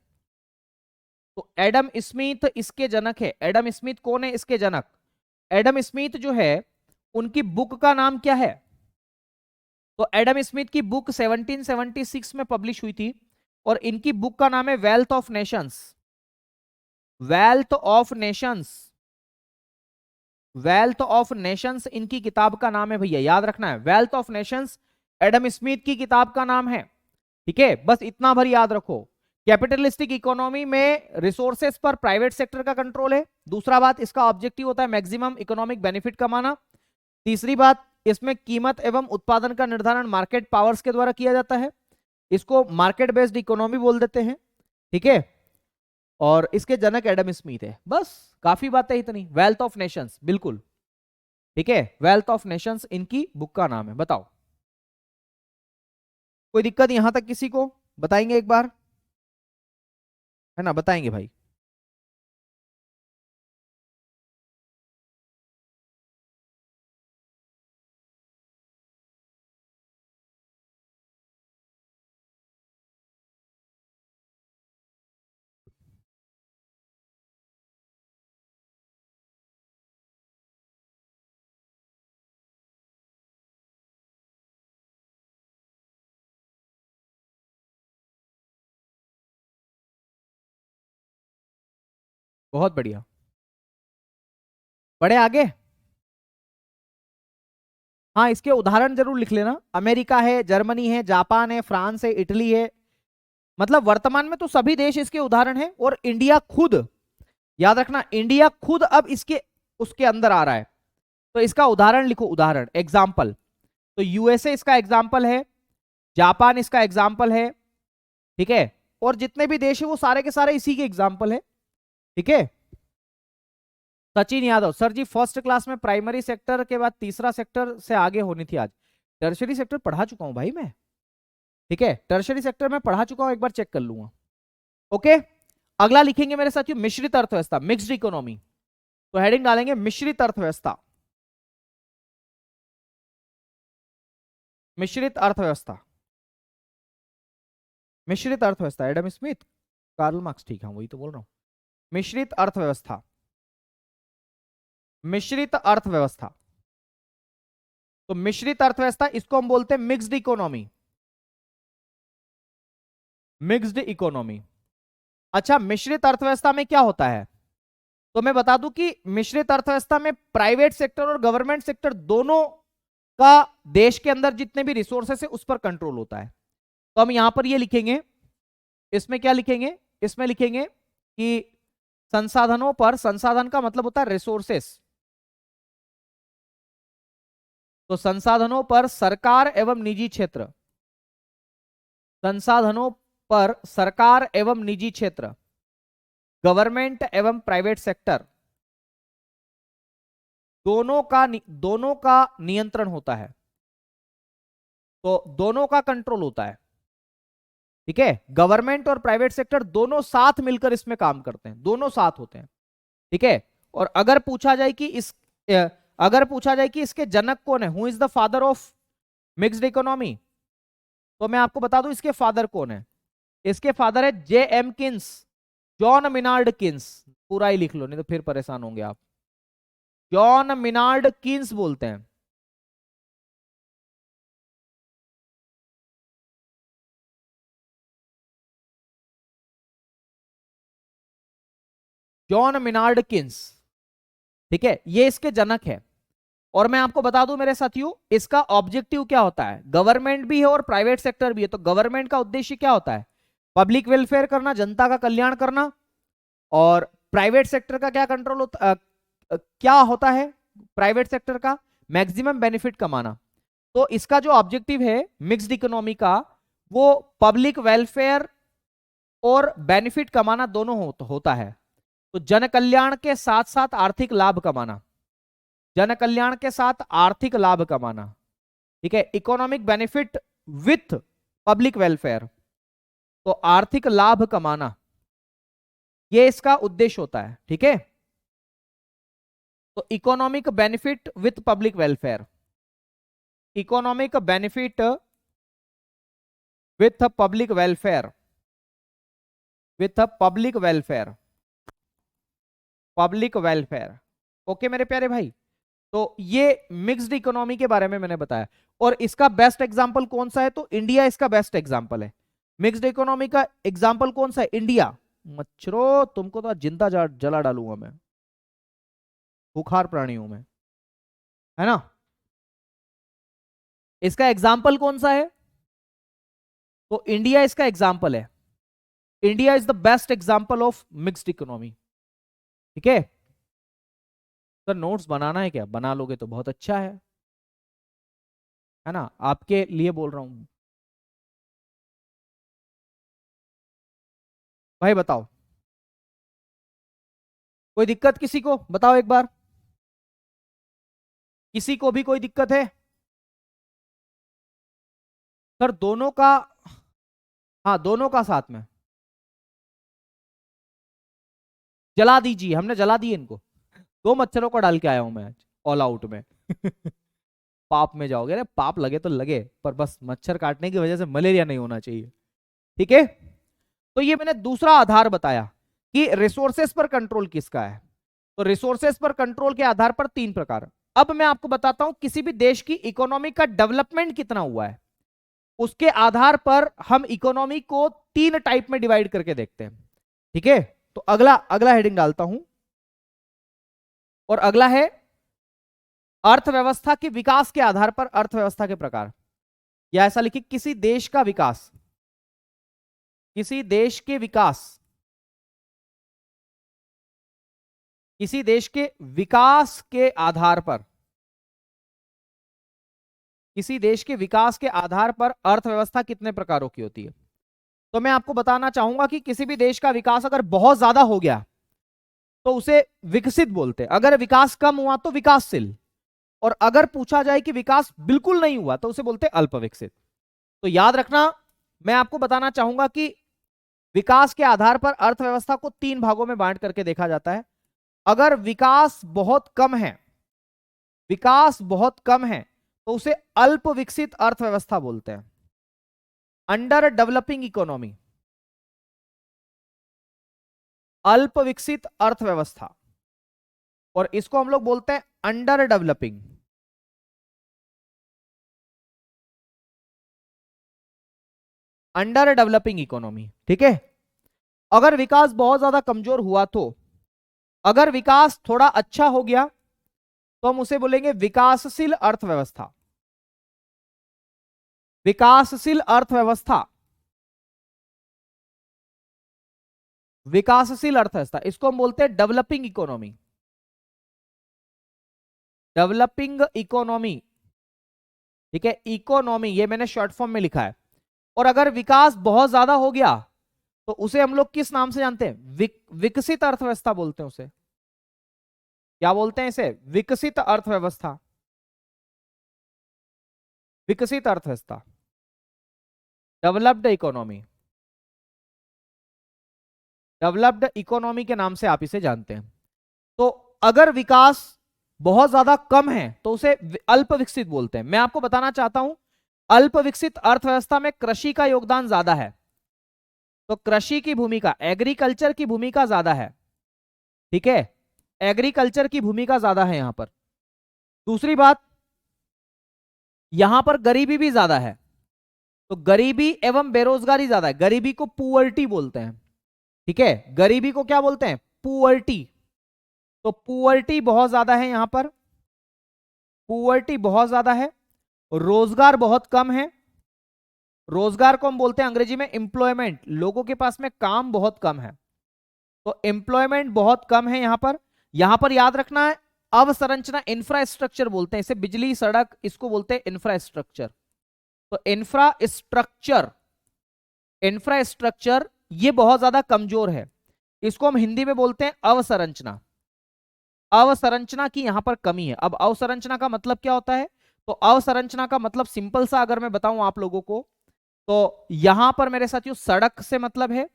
तो एडम स्मिथ इसके जनक है, एडम स्मिथ कौन है इसके जनक, एडम स्मिथ जो है उनकी बुक का नाम क्या है, तो एडम स्मिथ की बुक 1776 में पब्लिश हुई थी और इनकी बुक का नाम है wealth of Nations, wealth of Nations, wealth of Nations इनकी किताब का नाम है भैया, याद रखना है, wealth of Nations Adam Smith की किताब का नाम है, ठीक है, बस इतना भर याद रखो। कैपिटलिस्टिक इकोनॉमी में रिसोर्सेस पर प्राइवेट सेक्टर का कंट्रोल है, दूसरा बात इसका ऑब्जेक्टिव होता है मैक्सिमम इकोनॉमिक बेनिफिट कमाना, तीसरी बात इसमें कीमत एवं उत्पादन का निर्धारण मार्केट पावर्स के द्वारा किया जाता है, इसको मार्केट बेस्ड इकोनॉमी बोल देते हैं, ठीक है, और इसके जनक एडम स्मिथ है, बस काफी बातें इतनी, वेल्थ ऑफ नेशंस बिल्कुल, ठीक है, वेल्थ ऑफ नेशंस इनकी बुक का नाम है। बताओ कोई दिक्कत यहां तक किसी को, बताएंगे एक बार, है ना, बताएंगे भाई, बहुत बढ़िया, बड़े आगे, हाँ इसके उदाहरण जरूर लिख लेना, अमेरिका है, जर्मनी है, जापान है, फ्रांस है, इटली है, मतलब वर्तमान में तो सभी देश इसके उदाहरण है, और इंडिया खुद, याद रखना इंडिया खुद अब इसके उसके अंदर आ रहा है, तो इसका उदाहरण लिखो, उदाहरण एग्जाम्पल, तो यूएसए इसका एग्जाम्पल है, जापान इसका एग्जाम्पल है, ठीक है, और जितने भी देश है वो सारे के सारे इसी के एग्जाम्पल है, ठीक है। सचिन यादव, सर जी फर्स्ट क्लास में प्राइमरी सेक्टर के बाद तीसरा सेक्टर से आगे होनी थी आज, टर्शरी सेक्टर पढ़ा चुका हूं भाई मैं, ठीक है, टर्शरी सेक्टर में पढ़ा चुका हूं, एक बार चेक कर लूंगा, ओके। अगला लिखेंगे मेरे साथियों मिश्रित अर्थव्यवस्था, मिक्स्ड इकोनॉमी, तो हेडिंग डालेंगे मिश्रित अर्थव्यवस्था, मिश्रित अर्थव्यवस्था, मिश्रित अर्थव्यवस्था, एडम स्मिथ, कार्ल मार्क्स, ठीक है वही तो बोल रहा हूं, मिश्रित अर्थव्यवस्था, मिश्रित अर्थव्यवस्था, तो मिश्रित अर्थव्यवस्था इसको हम बोलते हैं मिक्स्ड इकोनॉमी, मिक्स्ड इकोनॉमी। अच्छा मिश्रित अर्थव्यवस्था में क्या होता है, तो मैं बता दूं कि मिश्रित अर्थव्यवस्था में प्राइवेट सेक्टर और गवर्नमेंट सेक्टर दोनों का देश के अंदर जितने भी रिसोर्सेस है उस पर कंट्रोल होता है। तो हम यहां पर ये लिखेंगे, इसमें क्या लिखेंगे, इसमें लिखेंगे कि संसाधनों पर, संसाधन का मतलब होता है रिसोर्सेस, तो संसाधनों पर सरकार एवं निजी क्षेत्र, संसाधनों पर सरकार एवं निजी क्षेत्र, गवर्नमेंट एवं प्राइवेट सेक्टर, दोनों का नियंत्रण होता है, तो दोनों का कंट्रोल होता है, ठीक है, गवर्नमेंट और प्राइवेट सेक्टर दोनों साथ मिलकर इसमें काम करते हैं, दोनों साथ होते हैं। ठीक है, और अगर पूछा जाए कि इसके जनक कौन है, who is the father of mixed economy, तो मैं आपको बता दूं इसके फादर कौन है। इसके फादर है J M Keynes, John Maynard Keynes. पूरा ही लिख लो नहीं तो फिर परेशान होंगे आप। जॉन मिनार्ड किन्स बोलते हैं। जॉन मिनार्ड किन्स, ठीक है, ये इसके जनक है। और मैं आपको बता दूं मेरे साथियों, इसका ऑब्जेक्टिव क्या होता है, गवर्नमेंट भी है और प्राइवेट सेक्टर भी है। तो गवर्नमेंट का उद्देश्य क्या होता है, पब्लिक वेलफेयर करना, जनता का कल्याण करना। और प्राइवेट सेक्टर का क्या कंट्रोल होता क्या होता है, प्राइवेट सेक्टर का मैक्सिमम बेनिफिट कमाना। तो इसका जो ऑब्जेक्टिव है मिक्स्ड इकोनॉमी का, वो पब्लिक वेलफेयर और बेनिफिट कमाना दोनों होता है। तो जन कल्याण के साथ साथ आर्थिक लाभ कमाना, जन कल्याण के साथ आर्थिक लाभ कमाना। ठीक है, economic benefit with public welfare, तो आर्थिक लाभ कमाना, ये इसका उद्देश्य होता है। ठीक है, तो economic benefit with public welfare, economic benefit with public welfare, with public welfare, public welfare. Okay मेरे प्यारे भाई, तो ये मिक्स्ड इकोनॉमी के बारे में मैंने बताया। और इसका बेस्ट एग्जांपल कौन सा है, तो इंडिया इसका बेस्ट एग्जांपल है। मिक्स्ड इकोनॉमी का एग्जांपल कौन सा है, इंडिया। मच्छरों तुमको तो जिंदा जला डालूंगा मैं, बुखार प्राणी हूं मैं, है ना। इसका एग्जाम्पल कौन सा है, तो इंडिया इसका एग्जाम्पल है। India is the best example of mixed economy. ठीक है सर, नोट्स बनाना है क्या, बना लोगे तो बहुत अच्छा है ना, आपके लिए बोल रहा हूं। भाई बताओ, कोई दिक्कत किसी को, बताओ एक बार, किसी को भी कोई दिक्कत है। सर दोनों का, हाँ दोनों का साथ में जला दीजिए, हमने जला दिए इनको। 2 मच्छरों को डाल के आया हूं मैं आज ऑल आउट में। पाप में जाओगे ना, पाप लगे तो लगे, पर बस मच्छर काटने की वजह से मलेरिया नहीं होना चाहिए। ठीक है, तो ये मैंने दूसरा आधार बताया कि रिसोर्सेस पर कंट्रोल किसका है। तो रिसोर्सेस पर कंट्रोल के आधार पर 3 प्रकार। अब मैं आपको बताता हूं किसी भी देश की इकोनॉमी का डेवलपमेंट कितना हुआ है, उसके आधार पर हम इकोनॉमी को 3 टाइप में डिवाइड करके देखते हैं। ठीक है, तो अगला अगला हेडिंग डालता हूं, और अगला है अर्थव्यवस्था के विकास के आधार पर अर्थव्यवस्था के प्रकार, या ऐसा लिखिए किसी देश का विकास, किसी देश के विकास, किसी देश के विकास के आधार पर, किसी देश के विकास के आधार पर अर्थव्यवस्था कितने प्रकारों की होती है। तो मैं आपको बताना चाहूंगा कि किसी भी देश का विकास अगर बहुत ज्यादा हो गया तो उसे विकसित बोलते हैं, अगर विकास कम हुआ तो विकासशील, और अगर पूछा जाए कि विकास बिल्कुल नहीं हुआ तो उसे बोलते हैं अल्प विकसित। तो याद रखना, मैं आपको बताना चाहूंगा कि विकास के आधार पर अर्थव्यवस्था को 3 भागों में बांट करके देखा जाता है। अगर विकास बहुत कम है, विकास बहुत कम है, तो उसे अल्प विकसित अर्थव्यवस्था बोलते हैं, अंडर डेवलपिंग इकोनॉमी, अल्प विकसित अर्थव्यवस्था। और इसको हम लोग बोलते हैं under developing, under developing economy. ठीक है, अगर विकास बहुत ज्यादा कमजोर हुआ तो, अगर विकास थोड़ा अच्छा हो गया तो हम उसे बोलेंगे विकासशील अर्थव्यवस्था, विकासशील अर्थव्यवस्था, विकासशील अर्थव्यवस्था, इसको हम बोलते हैं डेवलपिंग इकोनॉमी, डेवलपिंग इकोनॉमी। ठीक है, इकोनॉमी ये मैंने शॉर्ट फॉर्म में लिखा है। और अगर विकास बहुत ज्यादा हो गया तो उसे हम लोग किस नाम से जानते हैं, विकसित अर्थव्यवस्था बोलते हैं उसे। क्या बोलते हैं इसे, विकसित अर्थव्यवस्था, विकसित अर्थव्यवस्था, डेवलप्ड इकोनॉमी। डेवलप्ड इकोनॉमी के नाम से आप इसे जानते हैं। तो अगर विकास बहुत ज्यादा कम है तो उसे अल्प विकसित बोलते हैं। मैं आपको बताना चाहता हूं, अल्प विकसित अर्थव्यवस्था में कृषि का योगदान ज्यादा है, तो कृषि की भूमिका, एग्रीकल्चर की भूमिका ज्यादा है। ठीक है, एग्रीकल्चर की भूमिका ज्यादा है यहां पर। दूसरी बात, यहां पर गरीबी भी ज्यादा है, तो गरीबी एवं बेरोजगारी ज्यादा है। गरीबी को पुअर्टी बोलते हैं। ठीक है, गरीबी को क्या बोलते हैं? पुअर्टी। तो पुअर्टी बहुत ज्यादा है यहां पर, पुअर्टी बहुत ज्यादा है। रोजगार बहुत कम है। रोजगार को हम बोलते हैं अंग्रेजी में एम्प्लॉयमेंट, लोगों के पास में काम बहुत कम है, तो एम्प्लॉयमेंट बहुत कम है यहां पर। यहां पर याद रखना है, अवसंरचना इंफ्रास्ट्रक्चर बोलते हैं इसे, बिजली सड़क इसको बोलते हैं इंफ्रास्ट्रक्चर। तो इंफ्रास्ट्रक्चर, इंफ्रास्ट्रक्चर ये बहुत ज्यादा कमजोर है, इसको हम हिंदी में बोलते हैं अवसंरचना। अवसंरचना की यहां पर कमी है। अब अवसंरचना का मतलब क्या होता है? तो अवसंरचना का मतलब सिंपल सा अगर मैं बताऊं आप लोगों को, तो यहां पर मेरे साथियों सड़क से मतलब है,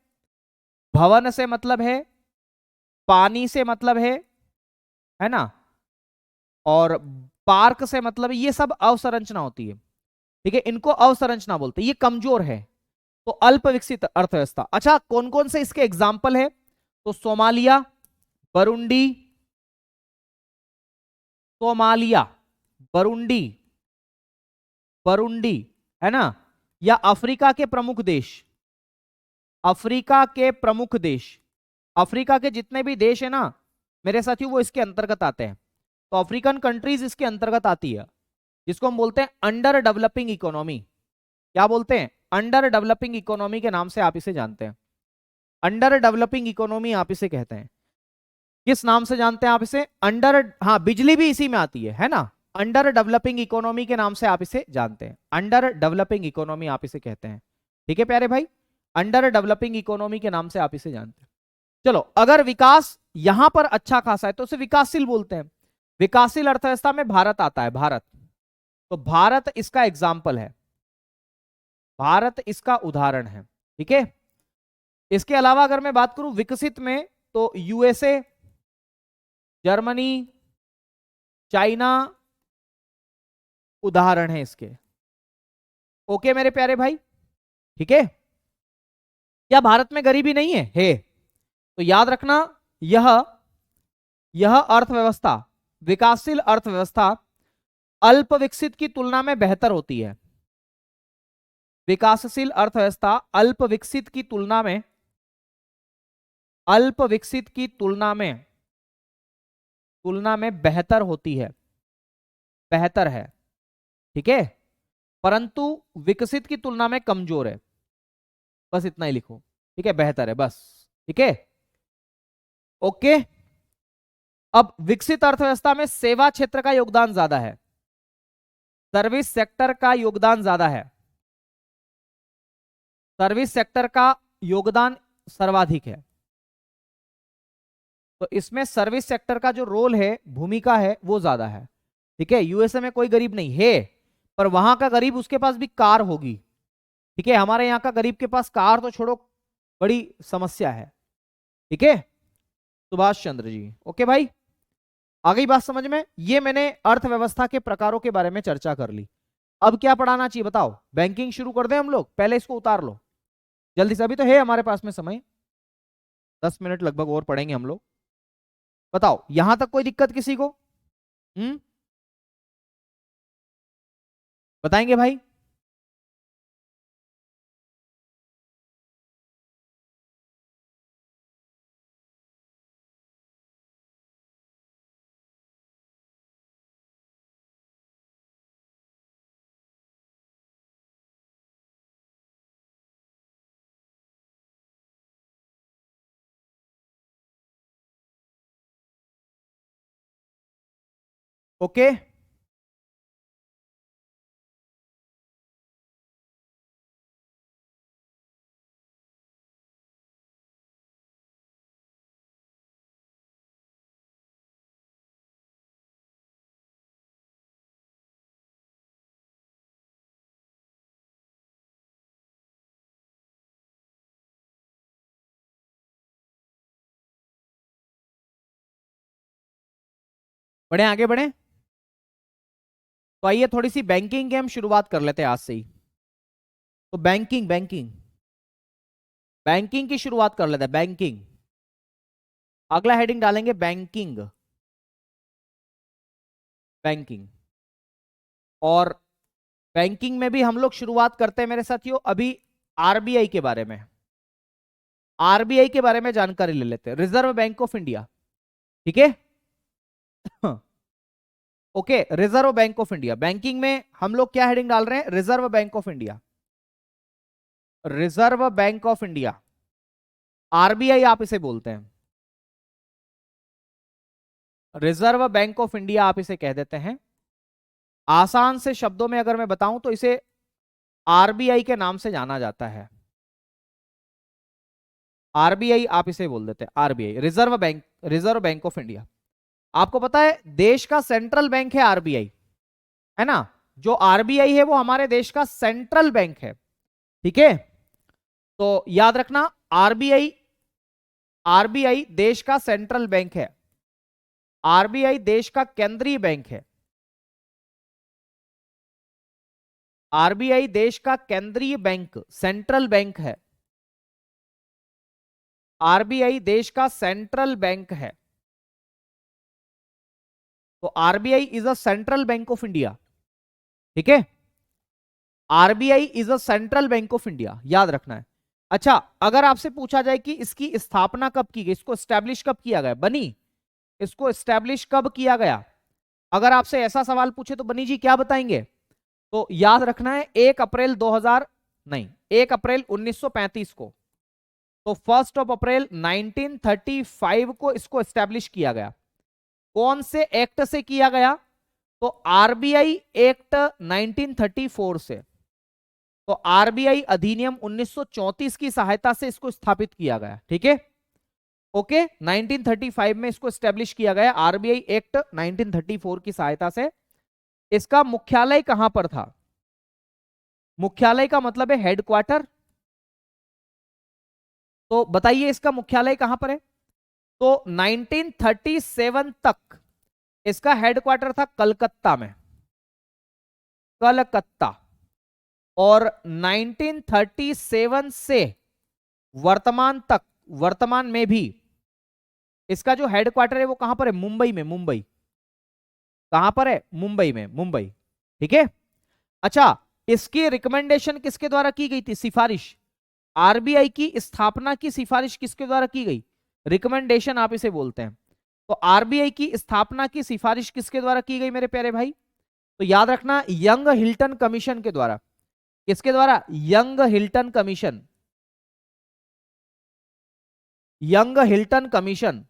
भवन से मतलब है, पानी से मतलब है ना, और पार्क से मतलब है, ये सब अवसंरचना होती है। ठीक है, इनको अवसंरचना बोलते हैं, ये कमजोर है। तो अल्प विकसित अर्थव्यवस्था। अच्छा, कौन कौन से इसके एग्जाम्पल है? तो सोमालिया, बरुंडी, सोमालिया, बरुंडी, बरुंडी, है ना, या अफ्रीका के प्रमुख देश, अफ्रीका के प्रमुख देश, अफ्रीका के जितने भी देश है ना मेरे साथियों, वो इसके अंतर्गत आते हैं। तो अफ्रीकन कंट्रीज इसके अंतर्गत आती है, जिसको हम बोलते हैं अंडर डेवलपिंग इकोनॉमी। क्या बोलते हैं? अंडर डेवलपिंग इकोनॉमी के नाम से आप इसे जानते हैं। अंडर डेवलपिंग इकोनॉमी आप इसे कहते हैं। किस नाम से जानते हैं आप इसे? अंडर, हाँ बिजली भी इसी में आती है ना। अंडर डेवलपिंग इकोनॉमी के नाम से आप इसे जानते हैं, अंडर डेवलपिंग इकोनॉमी आप इसे कहते हैं। ठीक है प्यारे भाई, अंडर डेवलपिंग इकोनॉमी के नाम से आप इसे जानते हैं। चलो, अगर विकास यहां पर अच्छा खासा है तो उसे विकासशील बोलते हैं। विकासशील अर्थव्यवस्था में भारत आता है, भारत। तो भारत इसका एग्जाम्पल है, भारत इसका उदाहरण है। ठीक है, इसके अलावा अगर मैं बात करूं विकसित में, तो यूएसए, जर्मनी, चाइना उदाहरण है इसके। ओके मेरे प्यारे भाई, ठीक है। क्या भारत में गरीबी नहीं है? तो याद रखना, यह यह अर्थव्यवस्था, विकासशील अर्थव्यवस्था अल्प विकसित की तुलना में बेहतर होती है। विकासशील अर्थव्यवस्था अल्प विकसित की तुलना में, अल्प विकसित की तुलना में बेहतर होती है, बेहतर है। ठीक है, परंतु विकसित की तुलना में कमजोर है। बस इतना ही लिखो। ठीक है, बेहतर है बस। ठीक है, ओके। अब विकसित अर्थव्यवस्था में सेवा क्षेत्र का योगदान ज्यादा है, सर्विस सेक्टर का योगदान ज्यादा है, सर्विस सेक्टर का योगदान सर्वाधिक है। तो इसमें सर्विस सेक्टर का जो रोल है, भूमिका है, वो ज्यादा है। ठीक है, यूएसए में कोई गरीब नहीं है, पर वहां का गरीब उसके पास भी कार होगी। ठीक है, हमारे यहाँ का गरीब के पास कार तो छोड़ो, बड़ी समस्या है। ठीक है, सुभाष चंद्र जी। ओके भाई, आ गई बात समझ में? ये मैंने अर्थव्यवस्था के प्रकारों के बारे में चर्चा कर ली। अब क्या पढ़ाना चाहिए बताओ? बैंकिंग शुरू कर दें हम लोग? पहले इसको उतार लो जल्दी से, अभी तो है हमारे पास में समय, 10 मिनट लगभग और पढ़ेंगे हम लोग। बताओ, यहां तक कोई दिक्कत किसी को? हम्म, बताएंगे भाई? ओके, बढ़े आगे बढ़े। तो आइए थोड़ी सी बैंकिंग की हम शुरुआत कर लेते हैं आज से ही। तो बैंकिंग बैंकिंग बैंकिंग की शुरुआत कर लेते हैं, बैंकिंग। अगला हेडिंग डालेंगे बैंकिंग। बैंकिंग। और बैंकिंग में भी हम लोग शुरुआत करते हैं मेरे साथियों अभी आरबीआई के बारे में। आरबीआई के बारे में जानकारी ले लेते हैं, रिजर्व बैंक ऑफ इंडिया। ठीक है। Okay, reserve bank of India. Banking में हम लोग क्या हेडिंग डाल रहे हैं, reserve bank of India. Reserve bank of India, RBI आप इसे बोलते हैं। रिजर्व बैंक ऑफ इंडिया आप इसे कह देते हैं। आसान से शब्दों में अगर मैं बताऊं तो इसे आरबीआई के नाम से जाना जाता है। आरबीआई आप इसे बोल देते हैं, RBI, reserve bank, reserve bank of India. आपको पता है देश का सेंट्रल बैंक है आरबीआई, है ना। जो आरबीआई है वो हमारे देश का सेंट्रल बैंक है। ठीक है। तो याद रखना, आरबीआई, आरबीआई देश का सेंट्रल बैंक है। आरबीआई देश का केंद्रीय बैंक है। आरबीआई देश का केंद्रीय बैंक, सेंट्रल बैंक है। आरबीआई देश का सेंट्रल बैंक है। तो RBI is a central bank of India. ठीक है। RBI is a central bank of India, याद रखना है। अच्छा, अगर आपसे पूछा जाए कि इसकी स्थापना कब की गई, इसको स्टैब्लिश कब किया गया, बनी, इसको स्टैब्लिश कब किया गया, अगर आपसे ऐसा सवाल पूछे तो बनी जी क्या बताएंगे। तो याद रखना है 1 अप्रैल 2000, नहीं, 1 अप्रैल 1935 को। तो 1 अप्रैल 1935 को इसको स्टैब्लिश किया गया। कौन से एक्ट से किया गया, तो आरबीआई एक्ट 1934 से। तो आरबीआई अधिनियम 1934 की सहायता से इसको स्थापित किया गया। ठीक है। ओके, 1935 में इसको स्टैब्लिश किया गया, आरबीआई एक्ट 1934 की सहायता से। इसका मुख्यालय कहां पर था, मुख्यालय का मतलब है हेडक्वार्टर। तो बताइए इसका मुख्यालय कहां पर है। तो 1937 तक इसका हेडक्वार्टर था कलकत्ता में, कलकत्ता। और 1937 से वर्तमान तक, वर्तमान में भी इसका जो हेडक्वार्टर है वो कहां पर है, मुंबई में, मुंबई। कहां पर है, मुंबई में, मुंबई। ठीक है। अच्छा, इसकी रिकमेंडेशन किसके द्वारा की गई थी, सिफारिश, आरबीआई की स्थापना की सिफारिश किसके द्वारा की गई, रिकमेंडेशन आप इसे बोलते हैं। तो आरबीआई की स्थापना की सिफारिश किसके द्वारा की गई मेरे प्यारे भाई, तो याद रखना यंग हिल्टन कमीशन के द्वारा। किसके द्वारा, young Hilton commission, young Hilton commission,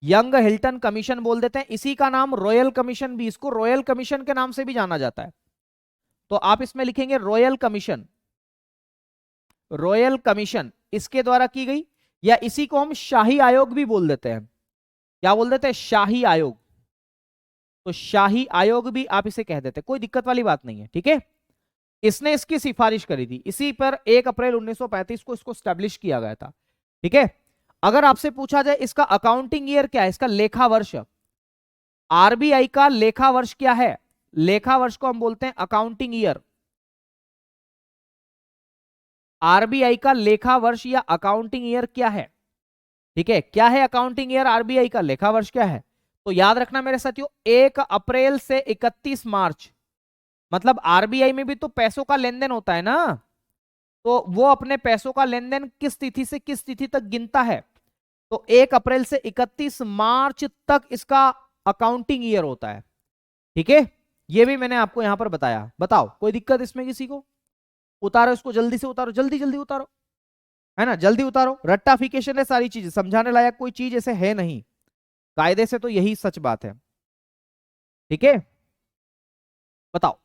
young Hilton commission बोल देते हैं। इसी का नाम रॉयल कमीशन भी, इसको रॉयल कमीशन के नाम से भी जाना जाता है। तो आप इसमें लिखेंगे रॉयल कमीशन, रॉयल कमीशन इसके द्वारा की गई। या इसी को हम शाही आयोग भी बोल देते हैं। क्या बोल देते हैं, शाही आयोग। तो शाही आयोग भी आप इसे कह देते हैं, कोई दिक्कत वाली बात नहीं है। ठीक है। इसने इसकी सिफारिश करी थी, इसी पर 1 अप्रैल 1935 को इसको स्टैब्लिश किया गया था। ठीक है। अगर आपसे पूछा जाए इसका अकाउंटिंग ईयर क्या है, इसका लेखा वर्ष, आरबीआई का लेखा वर्ष क्या है, लेखा वर्ष को हम बोलते हैं अकाउंटिंग ईयर। आरबीआई का लेखा वर्ष या अकाउंटिंग ईयर क्या है। ठीक है, क्या है अकाउंटिंग ईयर, आरबीआई का लेखा वर्ष क्या है। तो याद रखना मेरे साथियों 1 अप्रैल से 31 मार्च, मतलब आरबीआई में भी तो पैसों का लेन देन होता है ना। तो वो अपने पैसों का लेन देन किस तिथि से किस तिथि तक गिनता है, तो 1 अप्रैल से 31 मार्च तक इसका अकाउंटिंग ईयर होता है। ठीक है। ये भी मैंने आपको यहां पर बताया। बताओ कोई दिक्कत इसमें किसी को, उतारो इसको, जल्दी से उतारो, जल्दी जल्दी उतारो, है ना, जल्दी उतारो। रट्टाफिकेशन है सारी चीजें, समझाने लायक कोई चीज ऐसे है नहीं, कायदे से तो यही सच बात है। ठीक है। बताओ।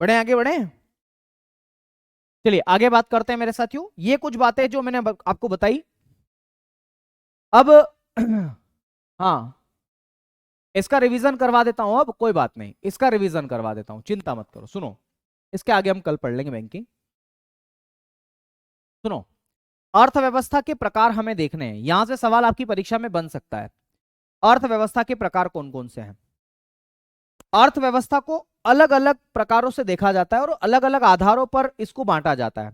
बढ़े आगे बढ़े। चलिए आगे बात करते हैं मेरे साथियों। ये कुछ बातें जो मैंने आपको बताई। अब हाँ, इसका रिवीजन करवा देता हूं। अब कोई बात नहीं, इसका रिवीजन करवा देता हूं, चिंता मत करो। सुनो, इसके आगे हम कल पढ़ लेंगे बैंकिंग। सुनो, अर्थव्यवस्था के प्रकार हमें देखने हैं। यहां से सवाल आपकी परीक्षा में बन सकता है। अर्थव्यवस्था के प्रकार कौन कौन से हैं? अर्थव्यवस्था को अलग अलग प्रकारों से देखा जाता है और अलग अलग आधारों पर इसको बांटा जाता है।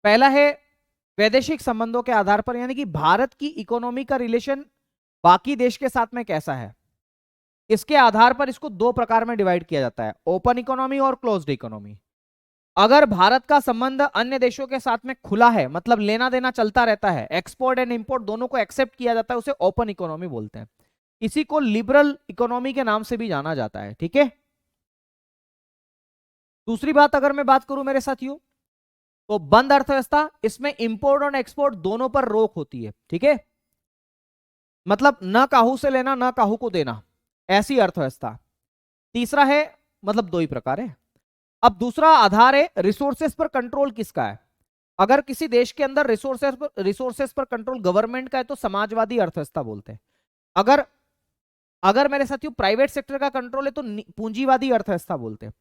पहला है वैदेशिक संबंधों के आधार पर, यानी कि भारत की इकोनॉमी का रिलेशन बाकी देश के साथ में कैसा है, इसके आधार पर इसको दो प्रकार में डिवाइड किया जाता है, ओपन इकोनॉमी और क्लोज्ड इकोनॉमी। अगर भारत का संबंध अन्य देशों के साथ में खुला है, मतलब लेना देना चलता रहता है, एक्सपोर्ट एंड इंपोर्ट दोनों को एक्सेप्ट किया जाता है, उसे ओपन इकोनॉमी बोलते हैं। इसी को लिबरल इकोनॉमी के नाम से भी जाना जाता है। ठीक है। दूसरी बात अगर मैं बात करूं मेरे साथियों, तो बंद अर्थव्यवस्था, इसमें इंपोर्ट और एक्सपोर्ट दोनों पर रोक होती है। ठीक है, मतलब न काहू से लेना न काहू को देना, ऐसी अर्थव्यवस्था। तीसरा है, मतलब दो ही प्रकार है। अब दूसरा आधार है रिसोर्सेस पर कंट्रोल किसका है। अगर किसी देश के अंदर रिसोर्सेस पर कंट्रोल गवर्नमेंट का है तो समाजवादी अर्थव्यवस्था बोलते हैं। अगर अगर मेरे साथियों प्राइवेट सेक्टर का कंट्रोल है तो पूंजीवादी अर्थव्यवस्था बोलते हैं।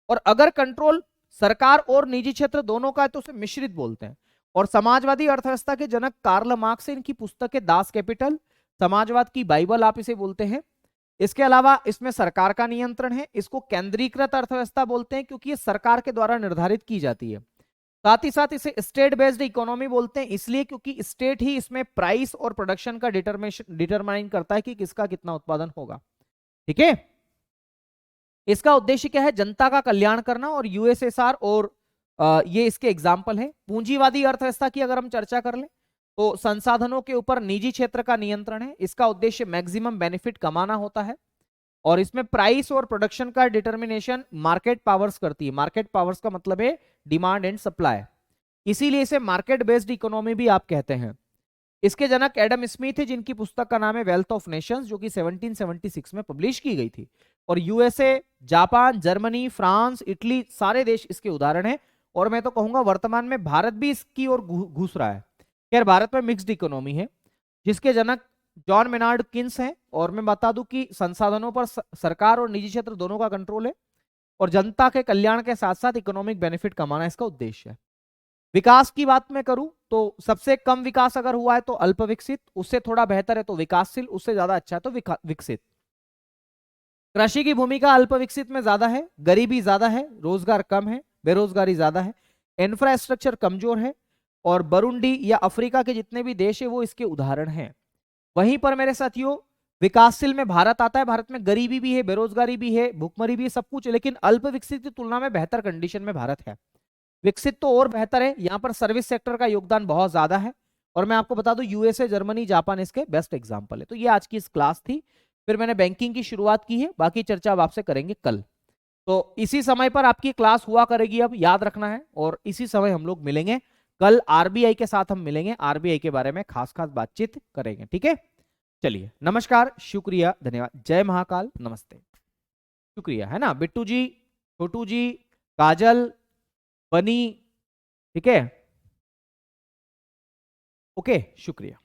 और अगर कंट्रोल सरकार और निजी क्षेत्र दोनों का है तो उसे मिश्रित बोलते हैं। और समाजवादी अर्थव्यवस्था के जनक कार्ल मार्क्स, इनकी पुस्तक है दास कैपिटल, समाजवाद की बाइबल आप इसे बोलते हैं। इसके अलावा इसमें सरकार का नियंत्रण है, इसको केंद्रीकृत अर्थव्यवस्था बोलते हैं क्योंकि ये सरकार के द्वारा निर्धारित की जाती है। साथ ही साथ इसे स्टेट बेस्ड इकोनॉमी बोलते हैं, इसलिए क्योंकि स्टेट ही इसमें प्राइस और प्रोडक्शन का डिटरमाइन करता है कि किसका कितना उत्पादन होगा। ठीक है। इसका उद्देश्य क्या है? जनता का कल्याण करना। और यूएसएसआर और ये इसके एग्जाम्पल है। पूंजीवादी अर्थव्यवस्था की अगर हम चर्चा कर लें तो संसाधनों के ऊपर निजी क्षेत्र का नियंत्रण है, इसका उद्देश्य मैक्सिमम बेनिफिट कमाना होता है। और इसमें प्राइस और प्रोडक्शन का डिटर्मिनेशन मार्केट पावर्स करती है। मार्केट पावर्स का मतलब है डिमांड एंड सप्लाई, इसीलिए इसे मार्केट बेस्ड इकोनॉमी भी आप कहते हैं। इसके जनक एडम स्मिथ है, जिनकी पुस्तक का नाम है वेल्थ ऑफ नेशंस, जो कि 1776 में पब्लिश की गई थी। और USA, Japan, Germany, France, Italy सारे देश इसके उदाहरण हैं। और मैं तो कहूंगा वर्तमान में भारत भी इसकी ओर घुस रहा है। खैर भारत में मिक्स्ड इकोनॉमी है, जिसके जनक जॉन मेनार्ड किन्स हैं। और मैं बता दूं कि संसाधनों पर सरकार और निजी क्षेत्र दोनों का कंट्रोल है और जनता के कल्याण के साथ साथ इकोनॉमिक बेनिफिट कमाना इसका उद्देश्य है। विकास की बात मैं करूं तो सबसे कम विकास अगर हुआ है तो अल्प विकसित, उससे थोड़ा बेहतर है तो विकासशील, उससे ज्यादा अच्छा है तो विकसित। कृषि की भूमिका अल्प विकसित में ज्यादा है, गरीबी ज्यादा है, रोजगार कम है, बेरोजगारी ज्यादा है, इंफ्रास्ट्रक्चर कमजोर है। और बरुंडी या अफ्रीका के जितने भी देश है वो इसके उदाहरण हैं। वहीं पर मेरे साथियों विकासशील में भारत आता है। भारत में गरीबी भी है, बेरोजगारी भी है, भूखमरी भी है, सब कुछ, लेकिन अल्प विकसित की तुलना में बेहतर कंडीशन में भारत है। विकसित तो और बेहतर है, यहां पर सर्विस सेक्टर का योगदान बहुत ज्यादा है। और मैं आपको बता दूं यूएसए, जर्मनी, जापान इसके बेस्ट एग्जांपल है। तो ये आज की इस क्लास थी। फिर मैंने बैंकिंग की शुरुआत की है, बाकी चर्चा अब आपसे करेंगे कल। तो इसी समय पर आपकी क्लास हुआ करेगी, अब याद रखना है। और इसी समय हम लोग मिलेंगे कल, आरबीआई के साथ हम मिलेंगे, आरबीआई के बारे में खास खास बातचीत करेंगे। ठीक है, चलिए नमस्कार, शुक्रिया, धन्यवाद, जय महाकाल, नमस्ते। शुक्रिया, है ना बिट्टू जी, छोटू जी, काजल, बनी, ठीक है, ओके, शुक्रिया।